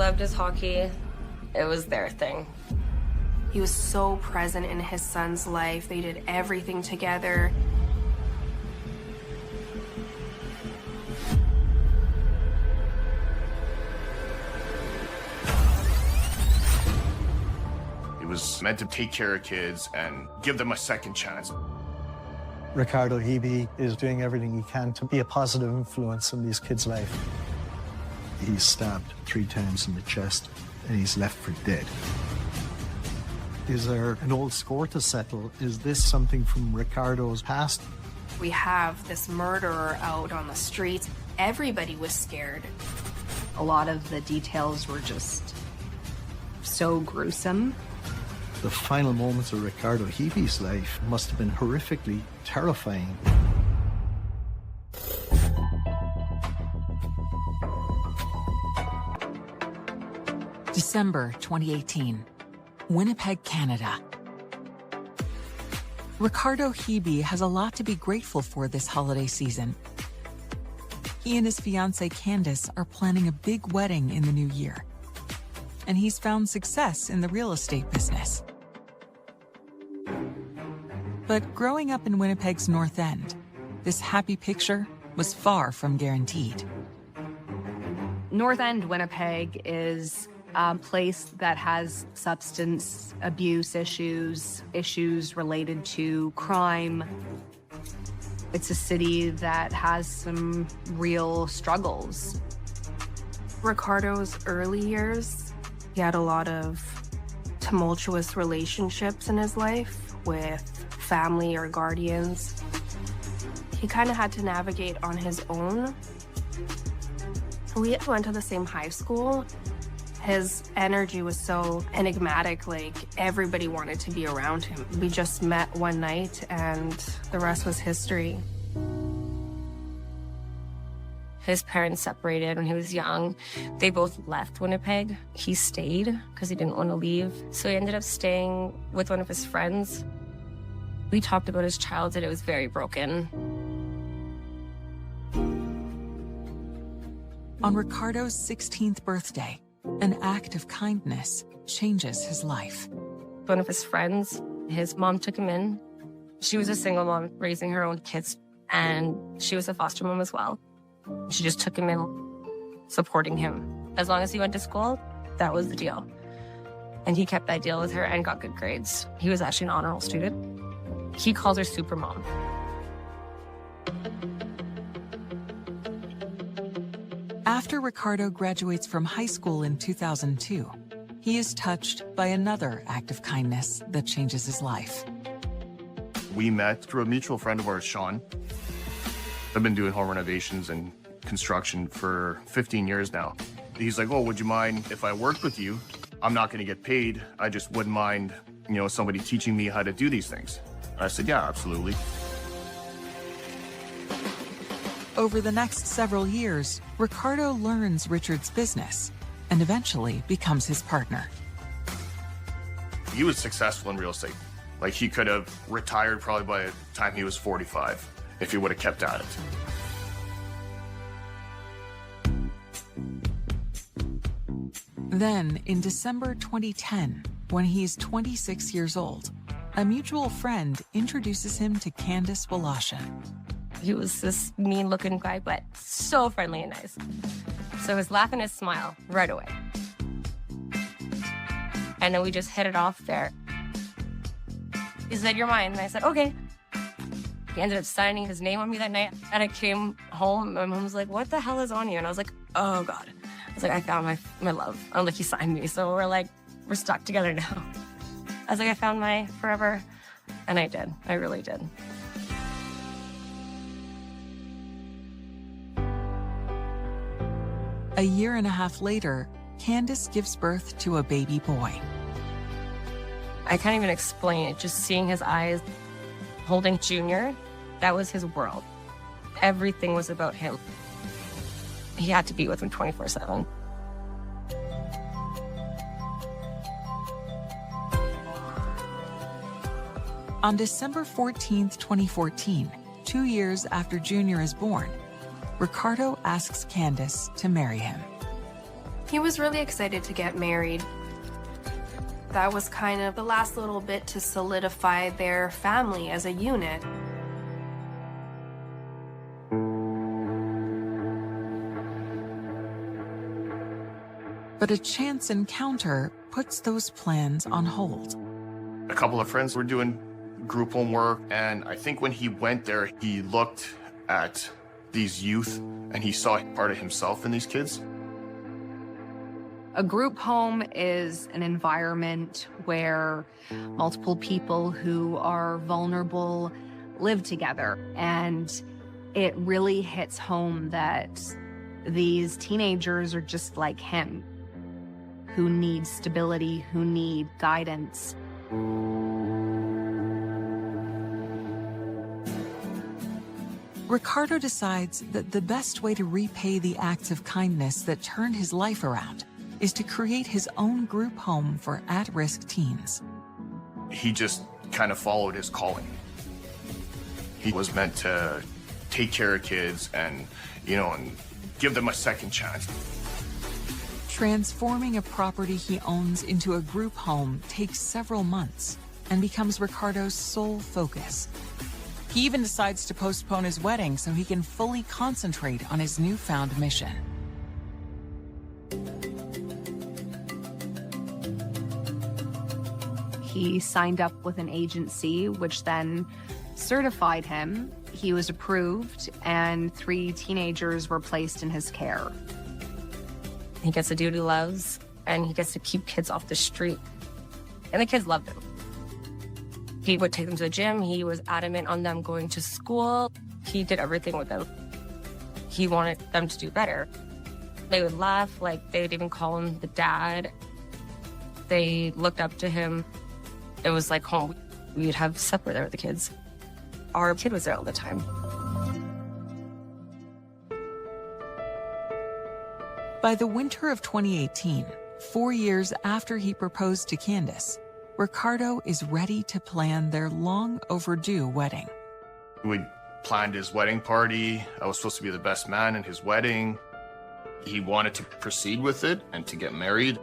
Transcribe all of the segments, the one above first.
loved his hockey. It was their thing. He was so present in his son's life. They did everything together. He was meant to take care of kids and give them a second chance. Ricardo Hibi is doing everything he can to be a positive influence in these kids' life. He's stabbed 3 times in the chest and he's left for dead. Is there an old score to settle? Is this something from Ricardo's past? We have this murderer out on the streets. Everybody was scared. A lot of the details were just so gruesome. The final moments of Ricardo Hibi's life must have been horrifically terrifying. December 2018, Winnipeg, Canada. Ricardo Hibi has a lot to be grateful for this holiday season. He and his fiancée Candace are planning a big wedding in the new year, and he's found success in the real estate business. But growing up in Winnipeg's North End, this happy picture was far from guaranteed. North End, Winnipeg is a place that has substance abuse issues related to crime. It's a city that has some real struggles. Ricardo's early years, he had a lot of tumultuous relationships in his life with family or guardians. He kind of had to navigate on his own. We went to the same high school. His energy was so enigmatic, like everybody wanted to be around him. We just met one night and the rest was history. His parents separated when he was young. They both left Winnipeg. He stayed because he didn't want to leave. So he ended up staying with one of his friends. We talked about his childhood. It was very broken. On Ricardo's 16th birthday, an act of kindness changes his life. One of his friends, his mom took him in. She was a single mom raising her own kids, and she was a foster mom as well. She just took him in, supporting him. As long as he went to school, that was the deal. And he kept that deal with her and got good grades. He was actually an honor roll student. He calls her super mom. After Ricardo graduates from high school in 2002, he is touched by another act of kindness that changes his life. We met through a mutual friend of ours, Sean. I've been doing home renovations and construction for 15 years now. He's like, oh, would you mind if I worked with you? I'm not going to get paid. I just wouldn't mind, somebody teaching me how to do these things. I said, yeah, absolutely. Over the next several years, Ricardo learns Richard's business and eventually becomes his partner. He was successful in real estate. Like, he could have retired probably by the time he was 45 if he would have kept at it. Then, in December 2010, when he's 26 years old, a mutual friend introduces him to Candace Woloshyn. He was this mean-looking guy, but so friendly and nice. So his laugh and his smile right away. And then we just hit it off there. He said, you're mine. And I said, okay. He ended up signing his name on me that night. And I came home. My mom was like, what the hell is on you? And I was like, oh, God. I was like, I found my love. I'm like, he signed me. So we're stuck together now. I was like, I found my forever. And I did. I really did. A year and a half later, Candace gives birth to a baby boy. I can't even explain it. Just seeing his eyes holding Junior, that was his world. Everything was about him. He had to be with him 24/7. On December 14th, 2014, 2 years after Junior is born, Ricardo asks Candace to marry him. He was really excited to get married. That was kind of the last little bit to solidify their family as a unit. But a chance encounter puts those plans on hold. A couple of friends were doing group homework, and I think when he went there, he looked at these youth and he saw part of himself in these kids. A group home is an environment where multiple people who are vulnerable live together. And it really hits home that these teenagers are just like him, who need stability, who need guidance. Ricardo decides that the best way to repay the acts of kindness that turned his life around is to create his own group home for at-risk teens. He just kind of followed his calling. He was meant to take care of kids and, and give them a second chance. Transforming a property he owns into a group home takes several months and becomes Ricardo's sole focus. He even decides to postpone his wedding so he can fully concentrate on his newfound mission. He signed up with an agency, which then certified him. He was approved, and 3 teenagers were placed in his care. He gets to do what he loves, and he gets to keep kids off the street. And the kids loved him. He would take them to the gym. He was adamant on them going to school. He did everything with them. He wanted them to do better. They would laugh, like they would even call him the dad. They looked up to him. It was like home. We'd have supper there with the kids. Our kid was there all the time. By the winter of 2018, 4 years after he proposed to Candace, Ricardo is ready to plan their long overdue wedding. We planned his wedding party. I was supposed to be the best man in his wedding. He wanted to proceed with it and to get married.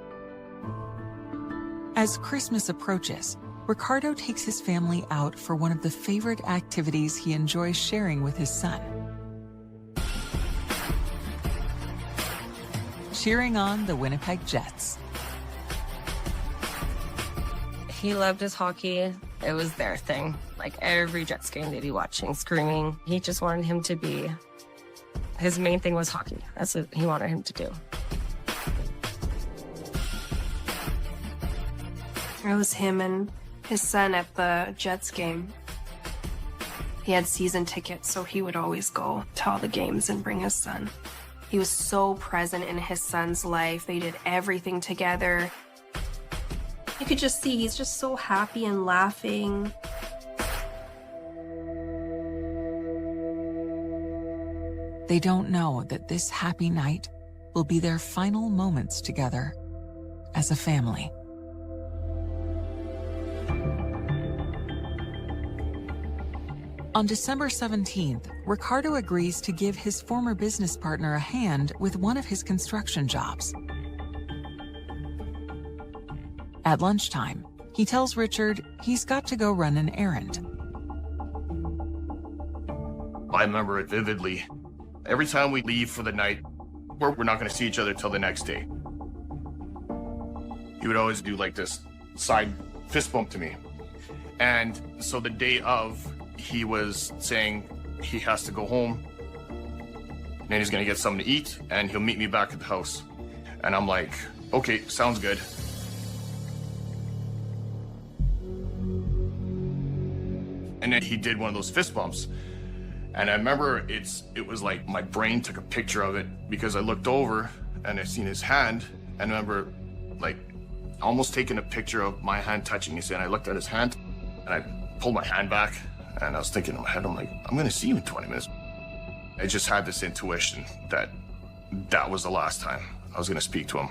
As Christmas approaches, Ricardo takes his family out for one of the favorite activities he enjoys sharing with his son. Cheering on the Winnipeg Jets. He loved his hockey. It was their thing. Like every Jets game they'd be watching, screaming. He just wanted him to be, his main thing was hockey. That's what he wanted him to do. It was him and his son at the Jets game. He had season tickets, so he would always go to all the games and bring his son. He was so present in his son's life. They did everything together. You could just see he's just so happy and laughing. They don't know that this happy night will be their final moments together as a family. On December 17th, Ricardo agrees to give his former business partner a hand with one of his construction jobs. At lunchtime, he tells Richard he's got to go run an errand. I remember it vividly. Every time we leave for the night, we're not going to see each other till the next day. He would always do like this side fist bump to me. And so the day of, he was saying he has to go home and he's going to get something to eat and he'll meet me back at the house. And I'm like, okay, sounds good. And then he did one of those fist bumps. And I remember it was like my brain took a picture of it because I looked over and I seen his hand and I remember like almost taking a picture of my hand touching his hand. I looked at his hand and I pulled my hand back and I was thinking in my head, I'm like, I'm going to see you in 20 minutes. I just had this intuition that that was the last time I was going to speak to him.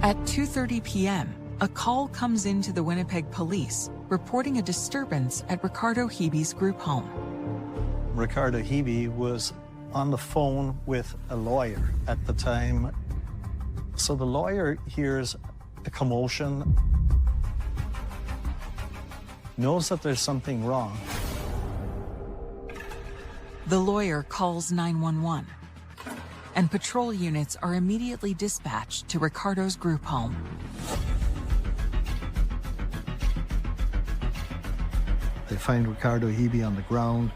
At 2:30 p.m., a call comes into the Winnipeg police reporting a disturbance at Ricardo Hibi's group home. Ricardo Hibi was on the phone with a lawyer at the time. So the lawyer hears a commotion, knows that there's something wrong. The lawyer calls 911, and patrol units are immediately dispatched to Ricardo's group home. They find Ricardo Hibi on the ground,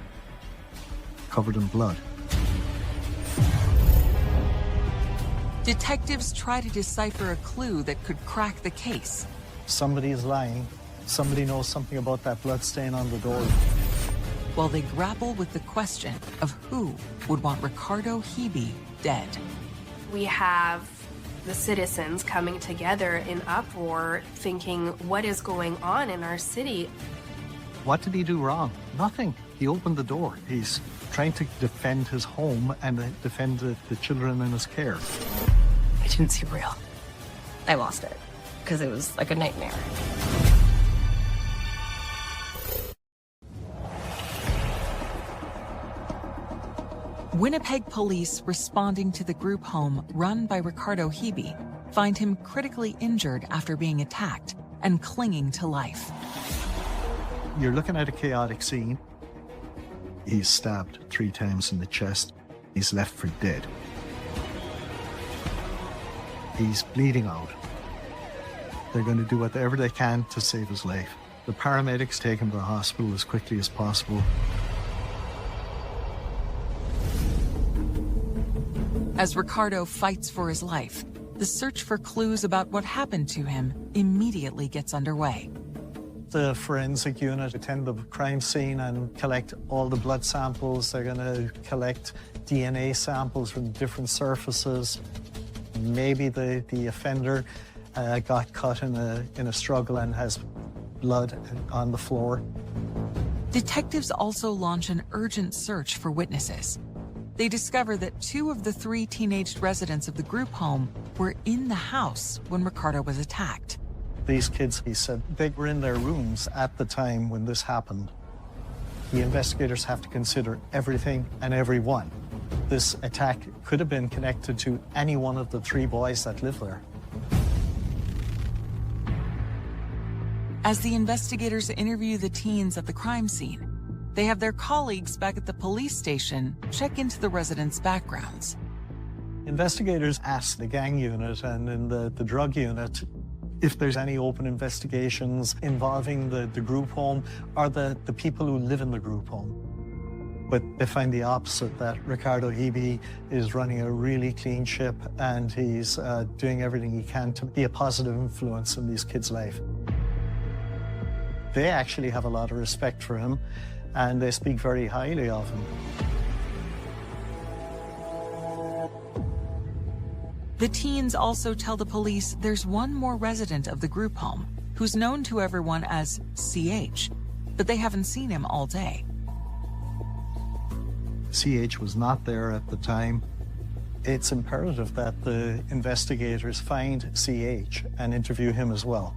covered in blood. Detectives try to decipher a clue that could crack the case. Somebody is lying. Somebody knows something about that blood stain on the door. While they grapple with the question of who would want Ricardo Hibi dead. We have the citizens coming together in uproar, thinking, what is going on in our city? What did he do wrong? Nothing. He opened the door. He's trying to defend his home and defend the children in his care. I didn't see real. I lost it because it was like a nightmare. Winnipeg police responding to the group home run by Ricardo Hibi find him critically injured after being attacked and clinging to life. You're looking at a chaotic scene. He's stabbed 3 times in the chest. He's left for dead. He's bleeding out. They're going to do whatever they can to save his life. The paramedics take him to the hospital as quickly as possible. As Ricardo fights for his life, the search for clues about what happened to him immediately gets underway. The forensic unit attend the crime scene and collect all the blood samples. They're going to collect DNA samples from different surfaces. Maybe the offender got cut in a struggle and has blood on the floor. Detectives also launch an urgent search for witnesses. They discover that 2 of the 3 teenage residents of the group home were in the house when Ricardo was attacked. These kids, he said, they were in their rooms at the time when this happened. The investigators have to consider everything and everyone. This attack could have been connected to any one of the 3 boys that live there. As the investigators interview the teens at the crime scene, they have their colleagues back at the police station check into the residents' backgrounds. Investigators ask the gang unit and in the drug unit if there's any open investigations involving the group home or the people who live in the group home. But they find the opposite, that Ricardo Hibi is running a really clean ship and he's doing everything he can to be a positive influence in these kids' life. They actually have a lot of respect for him and they speak very highly of him. The teens also tell the police there's one more resident of the group home who's known to everyone as CH, but they haven't seen him all day. CH was not there at the time. It's imperative that the investigators find CH and interview him as well.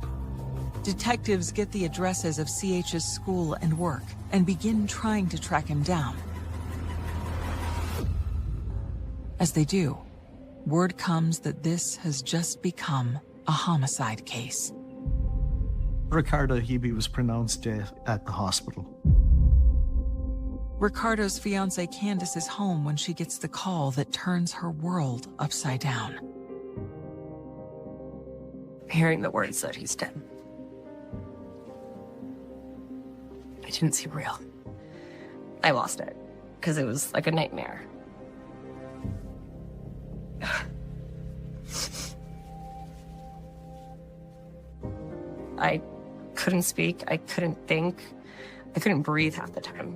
Detectives get the addresses of CH's school and work and begin trying to track him down. As they do, word comes that this has just become a homicide case. Ricardo Hibi was pronounced dead at the hospital. Ricardo's fiancée Candace is home when she gets the call that turns her world upside down. Hearing the words that he's dead. I didn't see real. I lost it because it was like a nightmare. I couldn't speak. I couldn't think. I couldn't breathe half the time.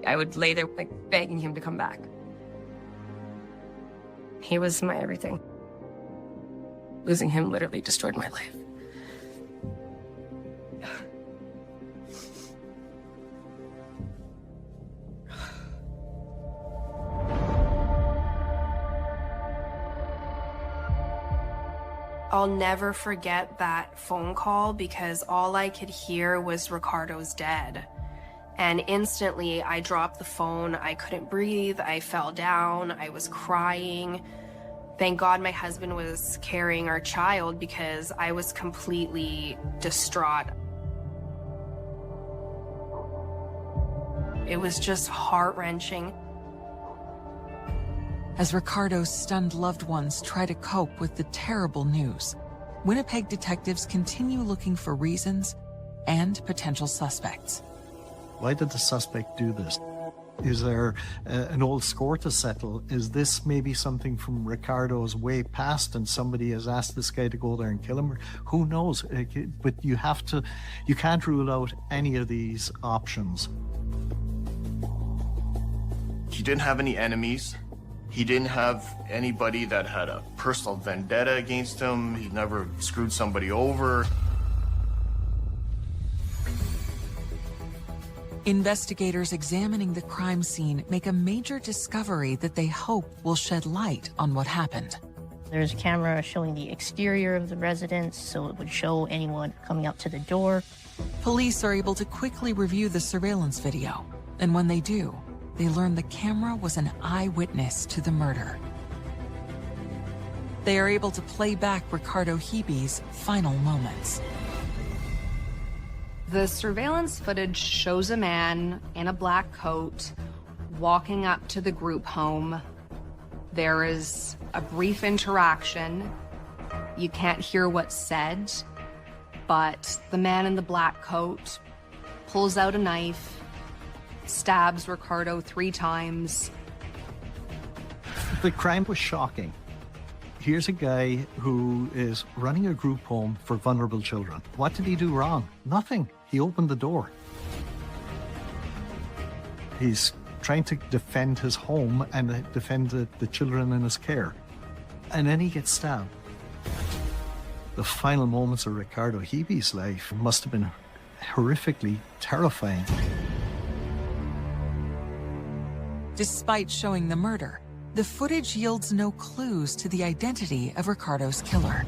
I would lay there like begging him to come back. He was my everything. Losing him literally destroyed my life. I'll never forget that phone call because all I could hear was Ricardo's dead. And instantly I dropped the phone. I couldn't breathe. I fell down. I was crying. Thank God my husband was carrying our child because I was completely distraught. It was just heart-wrenching. As Ricardo's stunned loved ones try to cope with the terrible news, Winnipeg detectives continue looking for reasons and potential suspects. Why did the suspect do this? Is there an old score to settle? Is this maybe something from Ricardo's way past and somebody has asked this guy to go there and kill him? Who knows? But you can't rule out any of these options. He didn't have any enemies. He didn't have anybody that had a personal vendetta against him. He never screwed somebody over. Investigators examining the crime scene make a major discovery that they hope will shed light on what happened. There's a camera showing the exterior of the residence, so it would show anyone coming up to the door. Police are able to quickly review the surveillance video, and when they do, they learn the camera was an eyewitness to the murder. They are able to play back Ricardo Hibi's final moments. The surveillance footage shows a man in a black coat walking up to the group home. There is a brief interaction. You can't hear what's said, but the man in the black coat pulls out a knife, stabs Ricardo 3 times. The crime was shocking. Here's a guy who is running a group home for vulnerable children. What did he do wrong? Nothing. He opened the door. He's trying to defend his home and defend the children in his care. And then he gets stabbed. The final moments of Ricardo Hibi's life must have been horrifically terrifying. Despite showing the murder, the footage yields no clues to the identity of Ricardo's killer.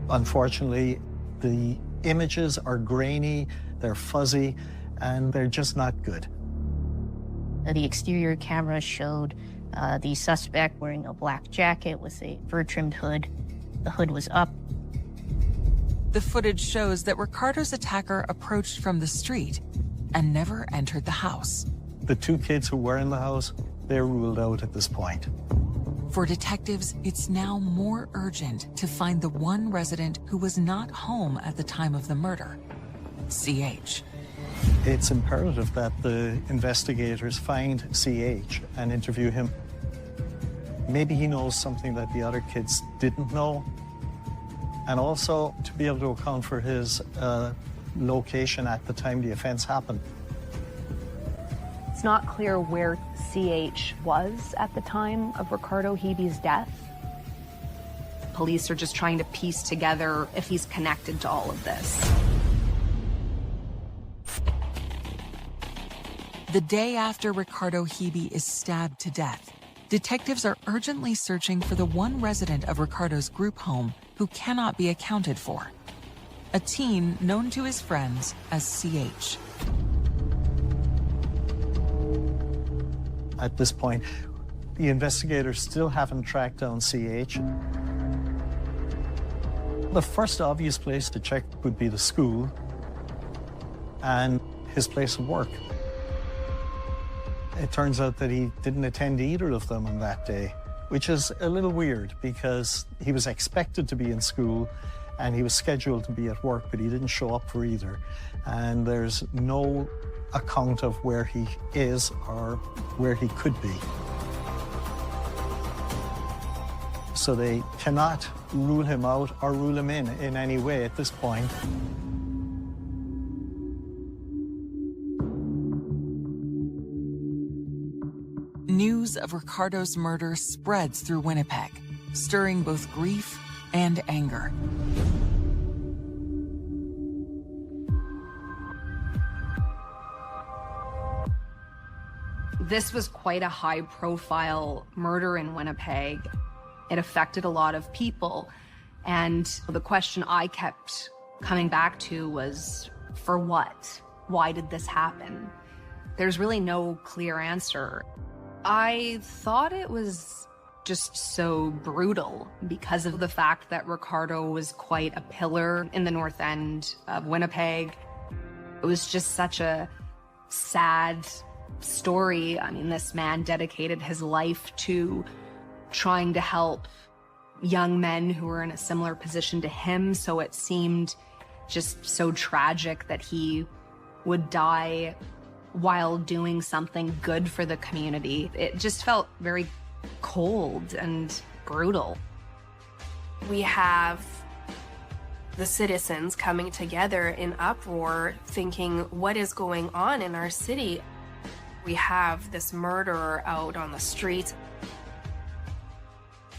Unfortunately, the images are grainy, they're fuzzy, and they're just not good. The exterior camera showed the suspect wearing a black jacket with a fur-trimmed hood. The hood was up. The footage shows that Ricardo's attacker approached from the street and never entered the house. The 2 kids who were in the house, they're ruled out at this point. For detectives, it's now more urgent to find the one resident who was not home at the time of the murder, CH. It's imperative that the investigators find CH and interview him. Maybe he knows something that the other kids didn't know. And also to be able to account for his location at the time the offense happened. It's not clear where CH was at the time of Ricardo Hibi's death. Police are just trying to piece together if he's connected to all of this. The day after Ricardo Hibi is stabbed to death, detectives are urgently searching for the one resident of Ricardo's group home who cannot be accounted for, a teen known to his friends as CH. At this point, the investigators still haven't tracked down CH. The first obvious place to check would be the school and his place of work. It turns out that he didn't attend either of them on that day, which is a little weird because he was expected to be in school and he was scheduled to be at work, but he didn't show up for either. And there's no account of where he is or where he could be. So they cannot rule him out or rule him in any way at this point. News of Ricardo's murder spreads through Winnipeg, stirring both grief and anger. This was quite a high-profile murder in Winnipeg. It affected a lot of people. And the question I kept coming back to was, for what? Why did this happen? There's really no clear answer. I thought it was just so brutal because of the fact that Ricardo was quite a pillar in the north end of Winnipeg. It was just such a sad story. I mean, this man dedicated his life to trying to help young men who were in a similar position to him, so it seemed just so tragic that he would die while doing something good for the community. It just felt very cold and brutal. We have the citizens coming together in uproar, thinking, what is going on in our city? We have this murderer out on the streets.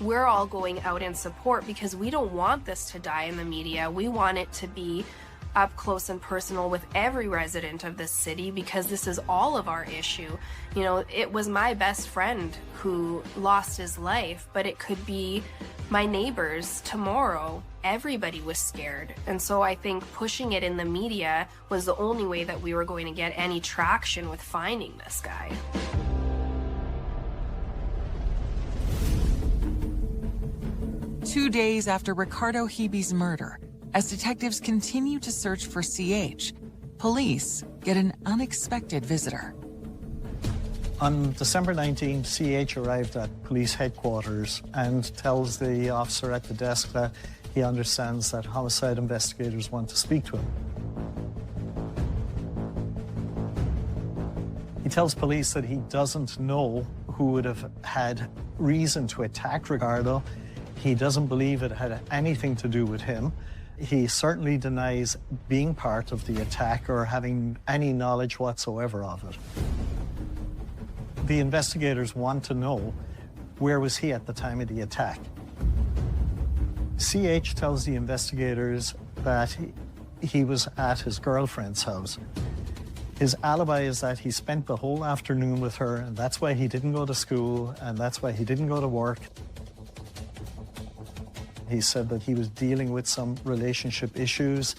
We're all going out in support because we don't want this to die in the media. We want it to be up close and personal with every resident of this city because this is all of our issue. You know, it was my best friend who lost his life, but it could be my neighbors tomorrow. Everybody was scared. And so I think pushing it in the media was the only way that we were going to get any traction with finding this guy. Two days after Ricardo Hibi's murder, as detectives continue to search for CH, police get an unexpected visitor. On December 19, CH arrived at police headquarters and tells the officer at the desk that he understands that homicide investigators want to speak to him. He tells police that he doesn't know who would have had reason to attack Ricardo. He doesn't believe it had anything to do with him. He certainly denies being part of the attack or having any knowledge whatsoever of it. The investigators want to know, where was he at the time of the attack? CH tells the investigators that he was at his girlfriend's house. His alibi is that he spent the whole afternoon with her, and that's why he didn't go to school, and that's why he didn't go to work. He said that he was dealing with some relationship issues,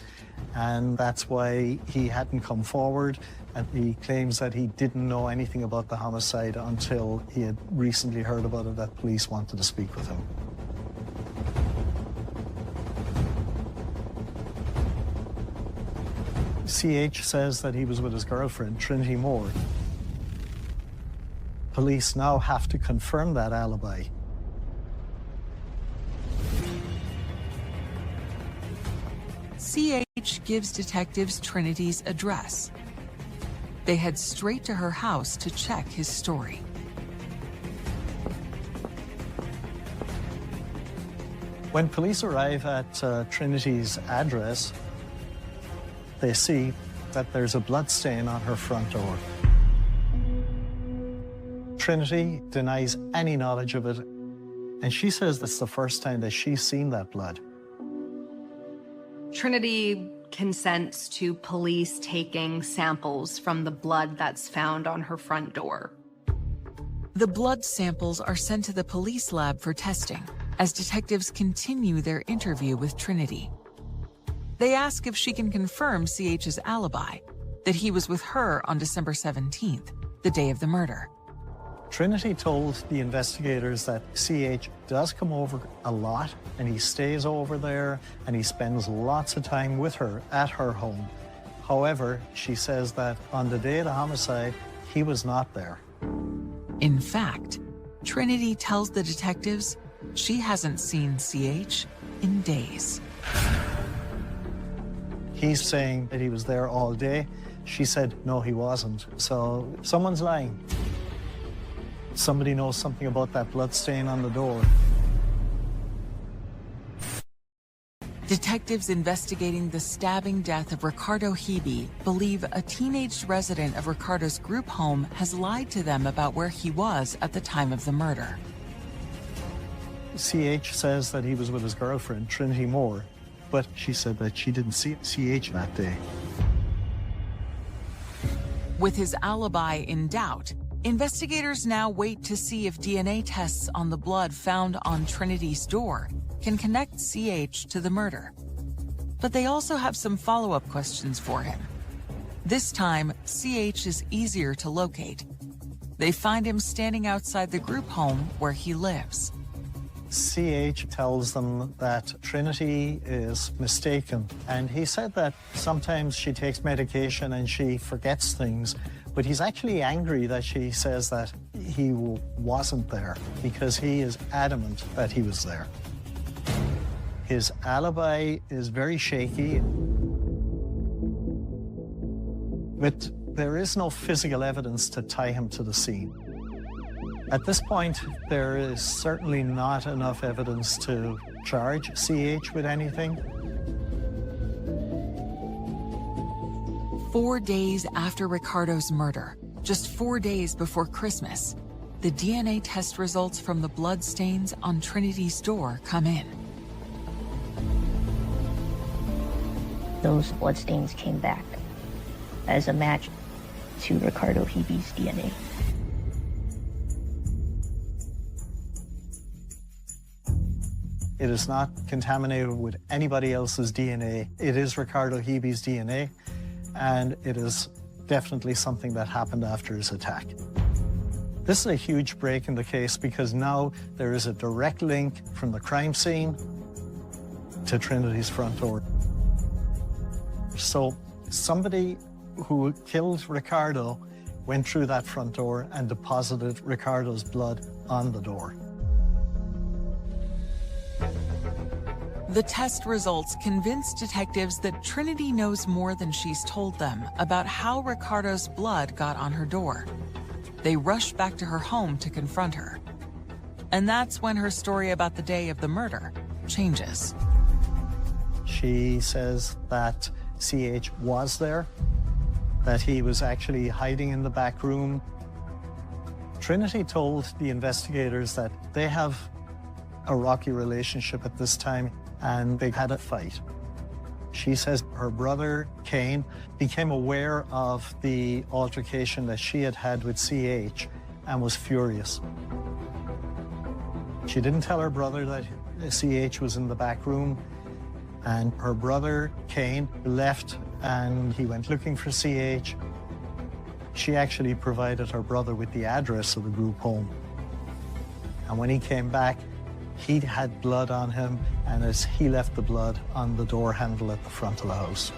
and that's why he hadn't come forward. And he claims that he didn't know anything about the homicide until he had recently heard about it, that police wanted to speak with him. CH says that he was with his girlfriend, Trinity Moore. Police now have to confirm that alibi. CH gives detectives Trinity's address. They head straight to her house to check his story. When police arrive at Trinity's address, they see that there's a blood stain on her front door. Trinity denies any knowledge of it, and she says that's the first time that she's seen that blood. Trinity consents to police taking samples from the blood that's found on her front door. The blood samples are sent to the police lab for testing as detectives continue their interview with Trinity. They ask if she can confirm CH's alibi, that he was with her on December 17th, the day of the murder. Trinity told the investigators that CH does come over a lot, and he stays over there, and he spends lots of time with her at her home. However, she says that on the day of the homicide, he was not there. In fact, Trinity tells the detectives she hasn't seen CH in days. He's saying that he was there all day. She said, no, he wasn't. So someone's lying. Somebody knows something about that blood stain on the door. Detectives investigating the stabbing death of Ricardo Hibi believe a teenage resident of Ricardo's group home has lied to them about where he was at the time of the murder. CH says that he was with his girlfriend, Trinity Moore, but she said that she didn't see CH that day. With his alibi in doubt, investigators now wait to see if DNA tests on the blood found on Trinity's door can connect CH to the murder. But they also have some follow-up questions for him. This time, CH is easier to locate. They find him standing outside the group home where he lives. CH tells them that Trinity is mistaken, and he said that sometimes she takes medication and she forgets things, but he's actually angry that she says that he wasn't there, because he is adamant that he was there. His alibi is very shaky, but there is no physical evidence to tie him to the scene. At this point, there is certainly not enough evidence to charge CH with anything. 4 days after Ricardo's murder, just 4 days before Christmas, the DNA test results from the blood stains on Trinity's door come in. Those bloodstains came back as a match to Ricardo Hibi's DNA. It is not contaminated with anybody else's DNA. It is Ricardo Hibi's DNA, and it is definitely something that happened after his attack. This is a huge break in the case because now there is a direct link from the crime scene to Trinity's front door. So somebody who killed Ricardo went through that front door and deposited Ricardo's blood on the door. The test results convince detectives that Trinity knows more than she's told them about how Ricardo's blood got on her door. They rush back to her home to confront her. And that's when her story about the day of the murder changes. She says that CH was there, that he was actually hiding in the back room. Trinity told the investigators that they have a rocky relationship at this time, and they had a fight. She says her brother, Kane, became aware of the altercation that she had had with CH and was furious. She didn't tell her brother that CH was in the back room, and her brother, Kane, left and he went looking for CH. She actually provided her brother with the address of the group home. And when he came back, he had blood on him, and as he left the blood on the door handle at the front of the house.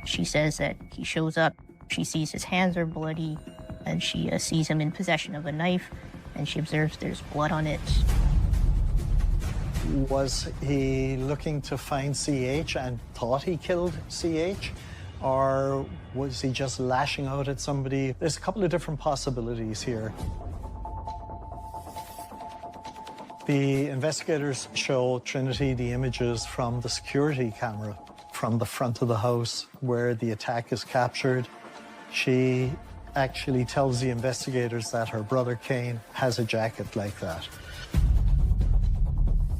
She says that he shows up, she sees his hands are bloody, and she sees him in possession of a knife, and she observes there's blood on it. Was he looking to find CH and thought he killed CH? Or was he just lashing out at somebody? There's a couple of different possibilities here. The investigators show Trinity the images from the security camera from the front of the house where the attack is captured. She actually tells the investigators that her brother Kane has a jacket like that.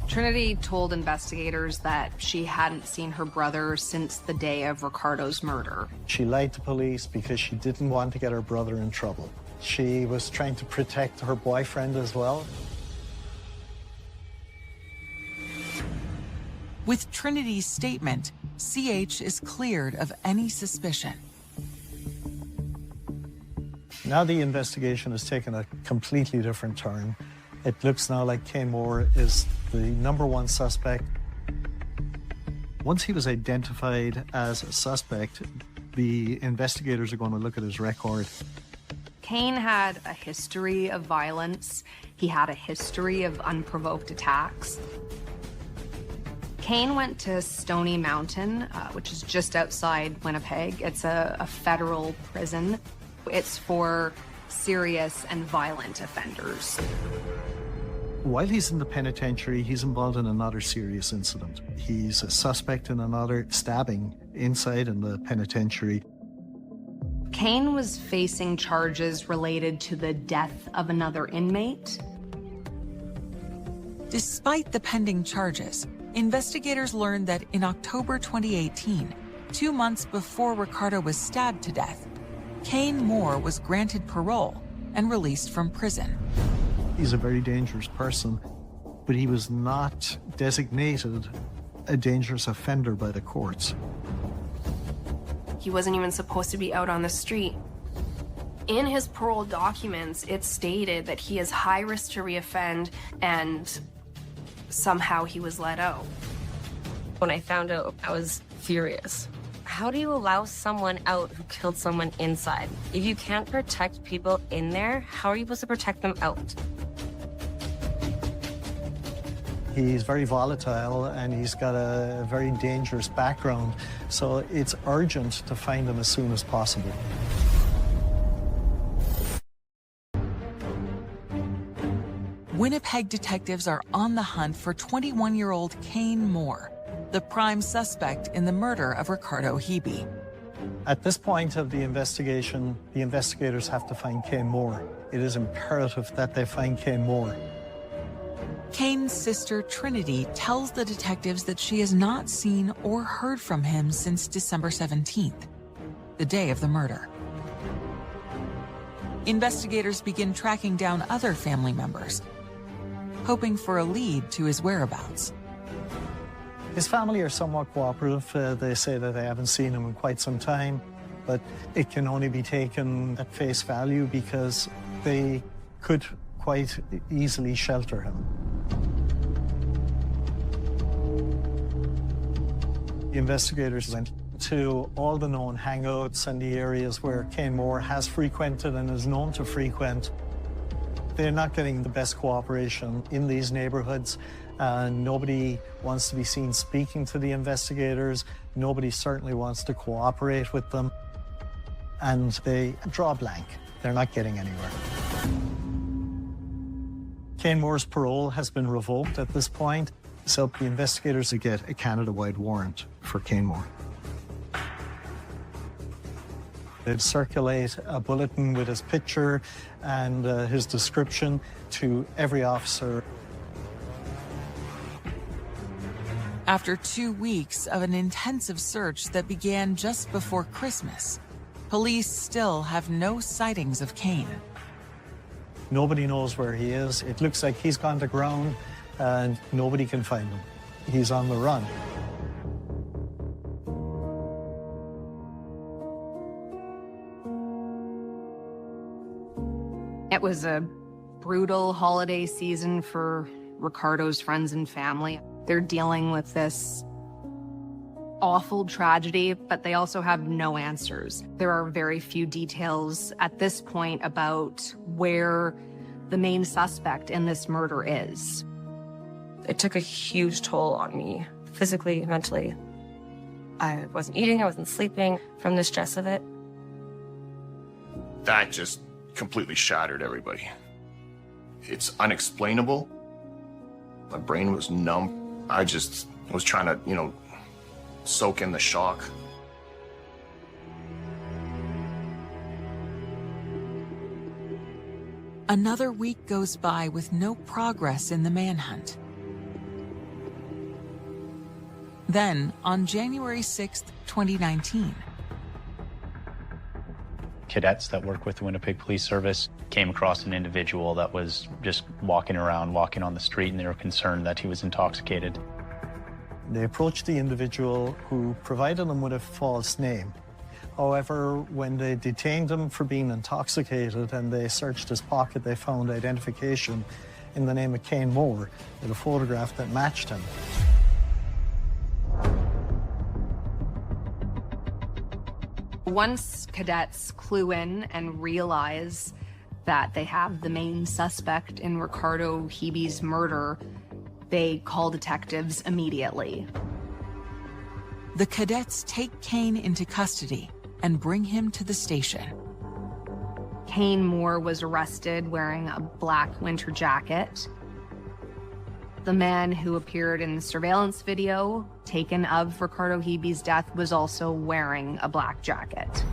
Trinity told investigators that she hadn't seen her brother since the day of Ricardo's murder. She lied to police because she didn't want to get her brother in trouble. She was trying to protect her boyfriend as well. With Trinity's statement, CH is cleared of any suspicion. Now the investigation has taken a completely different turn. It looks now like Kane Moore is the #1 suspect. Once he was identified as a suspect, the investigators are going to look at his record. Kane had a history of violence. He had a history of unprovoked attacks. Kane went to Stony Mountain, which is just outside Winnipeg. It's a federal prison. It's for serious and violent offenders. While he's in the penitentiary, he's involved in another serious incident. He's a suspect in another stabbing inside in the penitentiary. Kane was facing charges related to the death of another inmate. Despite the pending charges, investigators learned that in October 2018, 2 months before Ricardo was stabbed to death, Kane Moore was granted parole and released from prison. He's a very dangerous person, but he was not designated a dangerous offender by the courts. He wasn't even supposed to be out on the street. In his parole documents, it stated that he is high risk to reoffend, and somehow he was let out. When I found out, I was furious. How do you allow someone out who killed someone inside? If you can't protect people in there, how are you supposed to protect them out? He's very volatile and he's got a very dangerous background, so it's urgent to find him as soon as possible. Winnipeg detectives are on the hunt for 21-year-old Kane Moore, the prime suspect in the murder of Ricardo Hibi. At this point of the investigation, the investigators have to find Kane Moore. It is imperative that they find Kane Moore. Kane's sister, Trinity, tells the detectives that she has not seen or heard from him since December 17th, the day of the murder. Investigators begin tracking down other family members, hoping for a lead to his whereabouts. His family are somewhat cooperative. They say that they haven't seen him in quite some time, but it can only be taken at face value because they could quite easily shelter him. The investigators went to all the known hangouts and the areas where Kane Moore has frequented and is known to frequent. They're not getting the best cooperation in these neighborhoods. Nobody wants to be seen speaking to the investigators. Nobody certainly wants to cooperate with them. And they draw blank. They're not getting anywhere. Kane Moore's parole has been revoked at this point, so the investigators get a Canada-wide warrant for Kane Moore. They'd circulate a bulletin with his picture and his description to every officer. After 2 weeks of an intensive search that began just before Christmas, police still have no sightings of Kane. Nobody knows where he is. It looks like he's gone to ground and nobody can find him. He's on the run. It was a brutal holiday season for Ricardo's friends and family. They're dealing with this awful tragedy, but they also have no answers. There are very few details at this point about where the main suspect in this murder is. It took a huge toll on me, physically, mentally. I wasn't eating, I wasn't sleeping from the stress of it. That just completely shattered everybody. It's unexplainable. My brain was numb. I just was trying to, soak in the shock. Another week goes by with no progress in the manhunt. Then, on January 6th, 2019, cadets that work with the Winnipeg Police Service came across an individual that was just walking on the street, and they were concerned that he was intoxicated. They approached the individual who provided them with a false name. However, when they detained him for being intoxicated and they searched his pocket, they found identification in the name of Kane Moore with a photograph that matched him. Once cadets clue in and realize that they have the main suspect in Ricardo Hibi's murder, they call detectives immediately. the cadets take Kane into custody and bring him to the station. Kane Moore was arrested wearing a black winter jacket. The man who appeared in the surveillance video taken of Ricardo Hibi's death was also wearing a black jacket.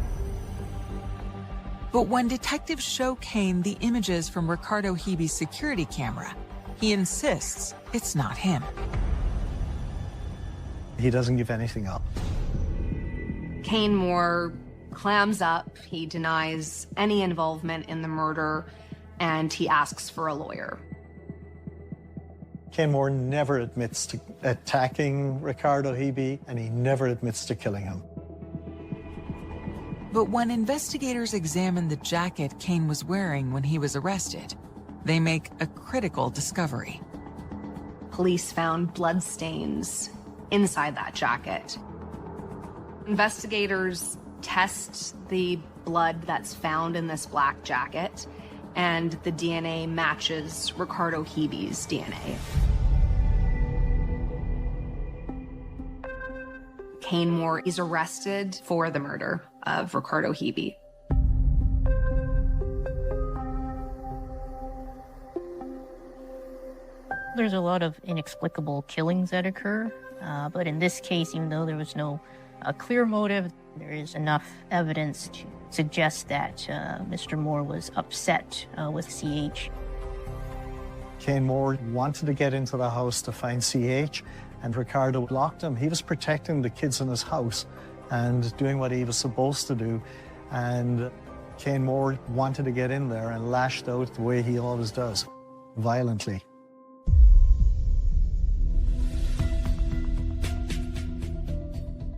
But when detectives show Kane the images from Ricardo Hibi's security camera, he insists it's not him. He doesn't give anything up. Kane Moore clams up, he denies any involvement in the murder, and he asks for a lawyer. Kane Moore never admits to attacking Ricardo Hibi, and he never admits to killing him. But when investigators examine the jacket Cain was wearing when he was arrested, they make a critical discovery. Police found bloodstains inside that jacket. Investigators test the blood that's found in this black jacket, and the DNA matches Ricardo Hibi's DNA. Cain Moore is arrested for the murder of Ricardo Hibi. There's a lot of inexplicable killings that occur, but in this case, even though there was no clear motive, there is enough evidence to suggest that Mr. Moore was upset with CH. Cain Moore wanted to get into the house to find CH, and Ricardo blocked him. He was protecting the kids in his house and doing what he was supposed to do. And Cain Moore wanted to get in there and lashed out the way he always does, violently.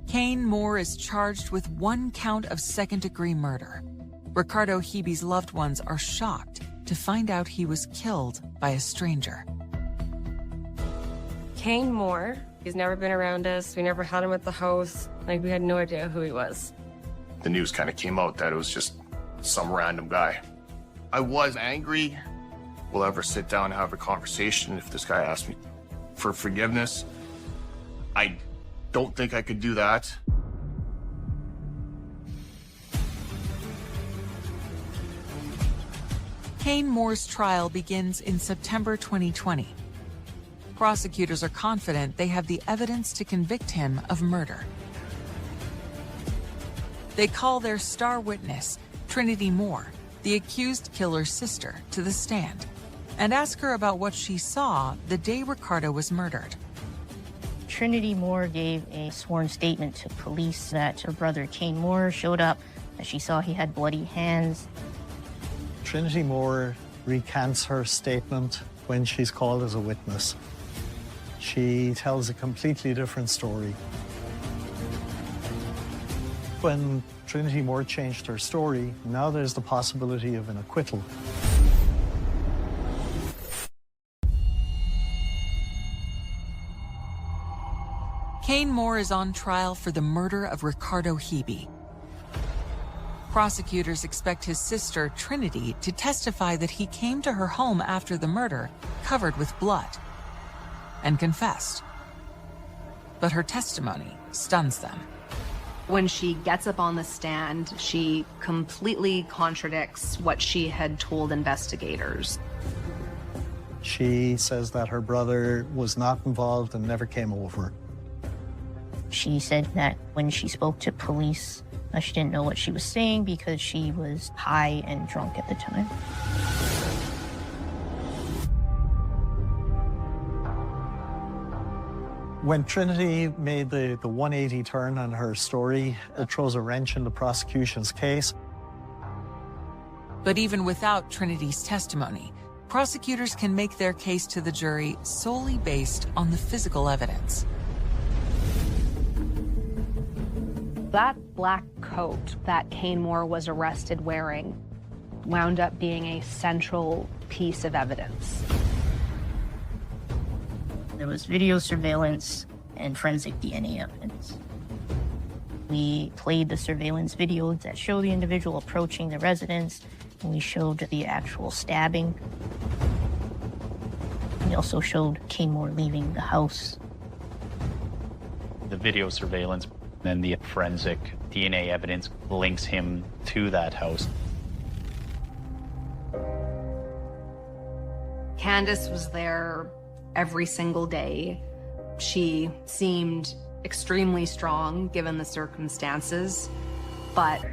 Cain Moore is charged with 1 count of second-degree murder. Ricardo Hibi's loved ones are shocked to find out he was killed by a stranger. Cain Moore, he's never been around us. We never had him at the house. Like, we had no idea who he was. The news kind of came out that it was just some random guy. I was angry. We'll ever sit down and have a conversation if this guy asked me for forgiveness. I don't think I could do that. Cain Moore's trial begins in September 2020. Prosecutors are confident they have the evidence to convict him of murder. They call their star witness, Trinity Moore, the accused killer's sister, to the stand and ask her about what she saw the day Ricardo was murdered. Trinity Moore gave a sworn statement to police that her brother Cain Moore showed up, that she saw he had bloody hands. Trinity Moore recants her statement when she's called as a witness. She tells a completely different story. When Trinity Moore changed her story, now there's the possibility of an acquittal. Cain Moore is on trial for the murder of Ricardo Hibi. Prosecutors expect his sister, Trinity, to testify that he came to her home after the murder, covered with blood, and confessed. But her testimony stuns them. When she gets up on the stand, she completely contradicts what she had told investigators. She says that her brother was not involved and never came over. She said that when she spoke to police, she didn't know what she was saying because she was high and drunk at the time. When Trinity made the 180 turn on her story, it throws a wrench in the prosecution's case. But even without Trinity's testimony, prosecutors can make their case to the jury solely based on the physical evidence. That black coat that Cain Moore was arrested wearing wound up being a central piece of evidence. There was video surveillance and forensic DNA evidence. We played the surveillance videos that show the individual approaching the residence, and we showed the actual stabbing. We also showed Cain Moore leaving the house. The video surveillance and the forensic DNA evidence links him to that house. Candace was there every single day. She seemed extremely strong given the circumstances, but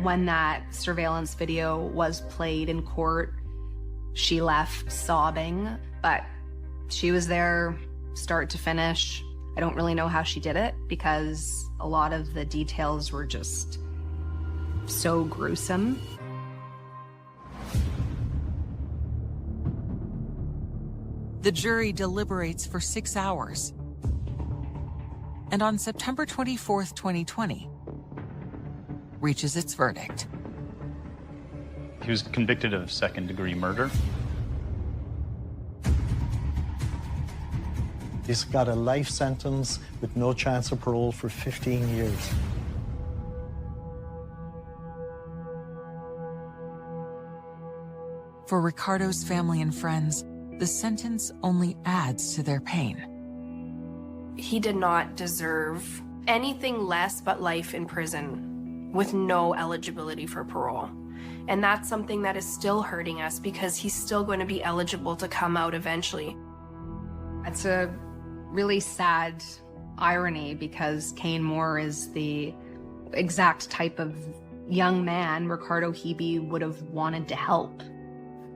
when that surveillance video was played in court, she left sobbing, but she was there start to finish. I don't really know how she did it because a lot of the details were just so gruesome. The jury deliberates for 6 hours. And on September 24th, 2020, reaches its verdict. He was convicted of second-degree murder. He's got a life sentence with no chance of parole for 15 years. For Ricardo's family and friends, the sentence only adds to their pain. He did not deserve anything less but life in prison with no eligibility for parole. And that's something that is still hurting us because he's still going to be eligible to come out eventually. It's a really sad irony because Kane Moore is the exact type of young man Ricardo Hibi would have wanted to help.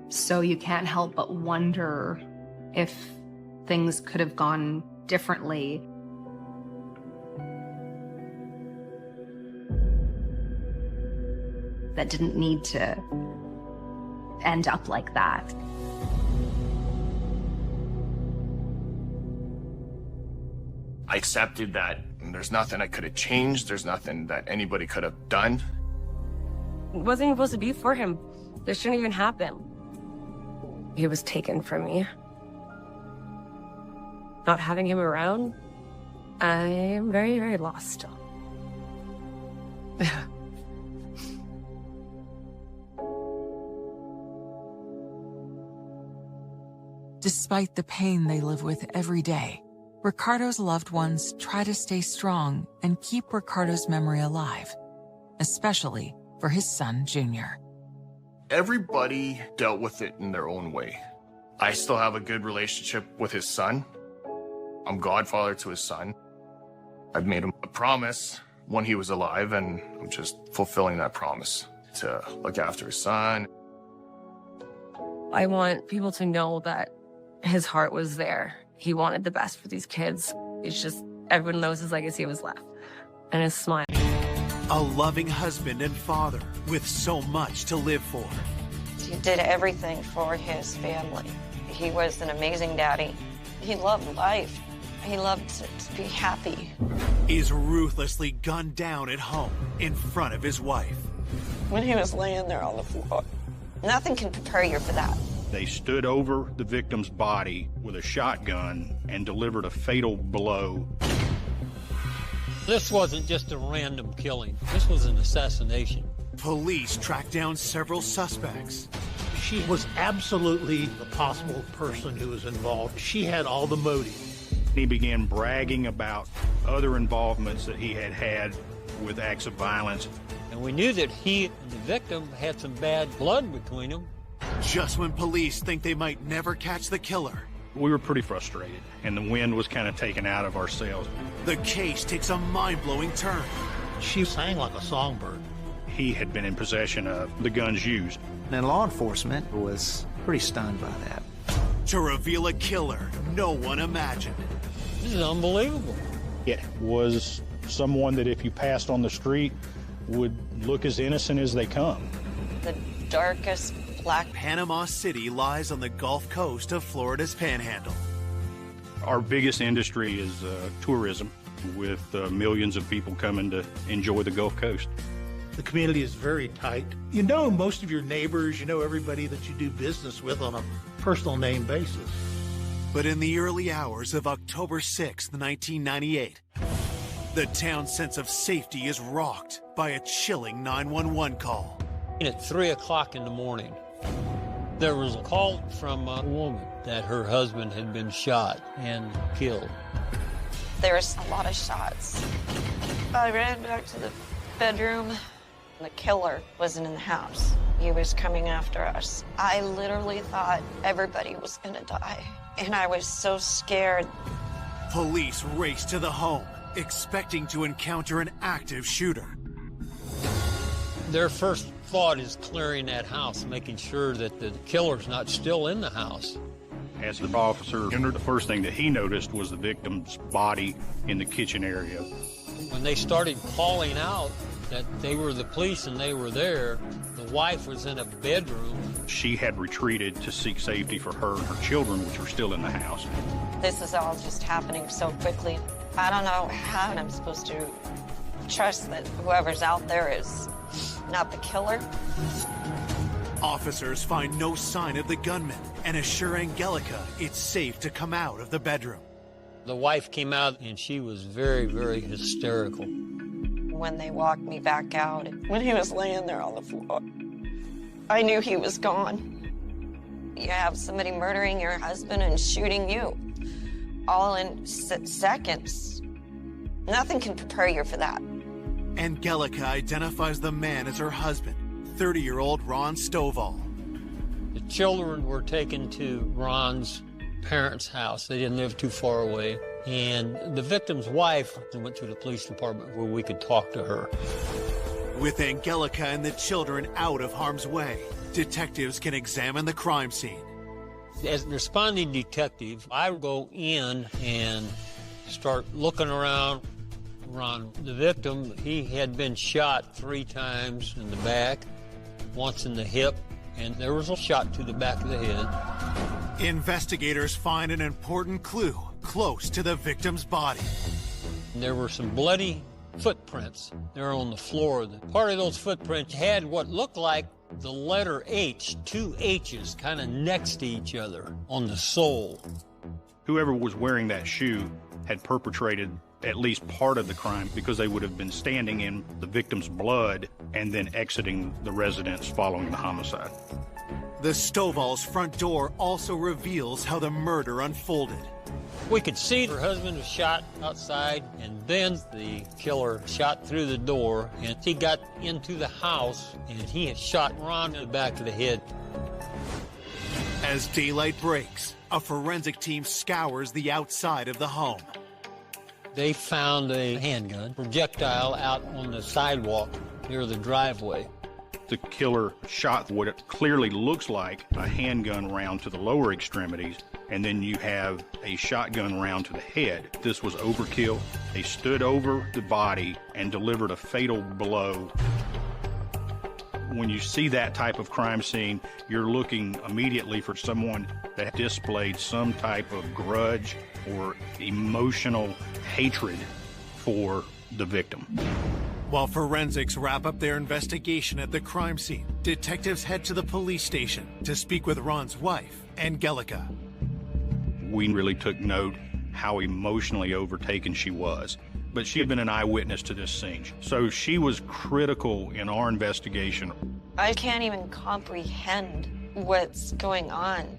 So you can't help but wonder if things could have gone differently. That didn't need to end up like that. I accepted that there's nothing I could have changed. There's nothing that anybody could have done. It wasn't supposed to be for him. This shouldn't even happen. He was taken from me. Not having him around, I am very, very lost still. Despite the pain they live with every day, Ricardo's loved ones try to stay strong and keep Ricardo's memory alive, especially for his son, Junior. Everybody dealt with it in their own way. I still have a good relationship with his son. I'm godfather to his son. I've made him a promise when he was alive, and I'm just fulfilling that promise to look after his son. I want people to know that his heart was there. He wanted the best for these kids. It's just everyone knows his legacy was left and his smile. A loving husband and father with so much to live for. He did everything for his family. He was an amazing daddy. He loved life. He loved to be happy. Is ruthlessly gunned down at home in front of his wife. When he was laying there on the floor, nothing can prepare you for that. They stood over the victim's body with a shotgun and delivered a fatal blow. This wasn't just a random killing. This was an assassination. Police tracked down several suspects. She was absolutely the possible person who was involved. She had all the motive. He began bragging about other involvements that he had had with acts of violence. And we knew that he and the victim had some bad blood between them. Just when police think they might never catch the killer, we were pretty frustrated, and the wind was kind of taken out of our sails. The case takes a mind-blowing turn. She sang like a songbird. He had been in possession of the guns used. And law enforcement was pretty stunned by that. To reveal a killer no one imagined. This is unbelievable. It was someone that if you passed on the street would look as innocent as they come. The darkest black. Panama City lies on the Gulf Coast of Florida's Panhandle. Our biggest industry is tourism, with millions of people coming to enjoy the Gulf Coast. The community is very tight. You know most of your neighbors, you know everybody that you do business with on a personal name basis. But in the early hours of October 6, 1998, the town's sense of safety is rocked by a chilling 911 call. At 3 o'clock in the morning, there was a call from a woman that her husband had been shot and killed. There was a lot of shots. I ran back to the bedroom. The killer wasn't in the house. He was coming after us. I literally thought everybody was gonna die, and I was so scared. Police raced to the home, expecting to encounter an active shooter. Their first thought is clearing that house, making sure that the killer's not still in the house. As the officer entered, the first thing that he noticed was the victim's body in the kitchen area. When they started calling out that they were the police and they were there, the wife was in a bedroom. She had retreated to seek safety for her and her children, which were still in the house. This is all just happening so quickly. I don't know how I'm supposed to trust that whoever's out there is not the killer. Officers find no sign of the gunman and assure Angelica it's safe to come out of the bedroom. The wife came out and she was very, very hysterical. When they walked me back out, when he was laying there on the floor, I knew he was gone. You have somebody murdering your husband and shooting you, all in seconds. Nothing can prepare you for that. Angelica identifies the man as her husband, 30-year-old Ron Stovall. The children were taken to Ron's parents' house. They didn't live too far away. And the victim's wife went to the police department where we could talk to her. With Angelica and the children out of harm's way, detectives can examine the crime scene. As a responding detective, I go in and start looking around. Ron, the victim, he had been shot 3 times in the back, once in the hip, and there was a shot to the back of the head. Investigators find an important clue close to the victim's body. There were some bloody footprints there on the floor. Part of those footprints had what looked like the letter H, 2 H's kind of next to each other on the sole. Whoever was wearing that shoe had perpetrated at least part of the crime because they would have been standing in the victim's blood and then exiting the residence following the homicide. The Stovall's front door also reveals how the murder unfolded. We could see her husband was shot outside, and then the killer shot through the door, and he got into the house, and he had shot Ron in the back of the head. As daylight breaks, a forensic team scours the outside of the home. They found a handgun projectile out on the sidewalk near the driveway. The killer shot what it clearly looks like a handgun round to the lower extremities, and then you have a shotgun round to the head. This was overkill. They stood over the body and delivered a fatal blow. When you see that type of crime scene, you're looking immediately for someone that displayed some type of grudge or emotional hatred for the victim. While forensics wrap up their investigation at the crime scene, detectives head to the police station to speak with Ron's wife, Angelica. We really took note how emotionally overtaken she was, but she had been an eyewitness to this scene, so she was critical in our investigation. I can't even comprehend what's going on.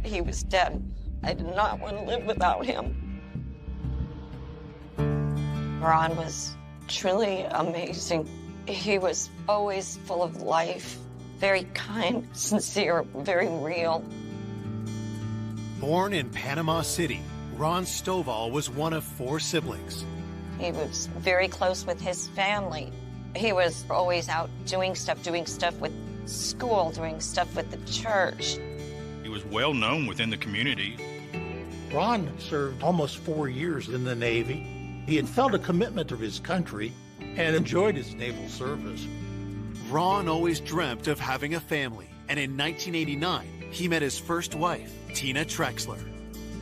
He was dead. I did not want to live without him. Ron was truly amazing. He was always full of life, very kind, sincere, very real. Born in Panama City, Ron Stovall was one of 4 siblings. He was very close with his family. He was always out doing stuff with school, doing stuff with the church. He was well known within the community. Ron served almost 4 years in the Navy. He had felt a commitment to his country and enjoyed his naval service. Ron always dreamt of having a family, and in 1989, he met his first wife, Tina Trexler.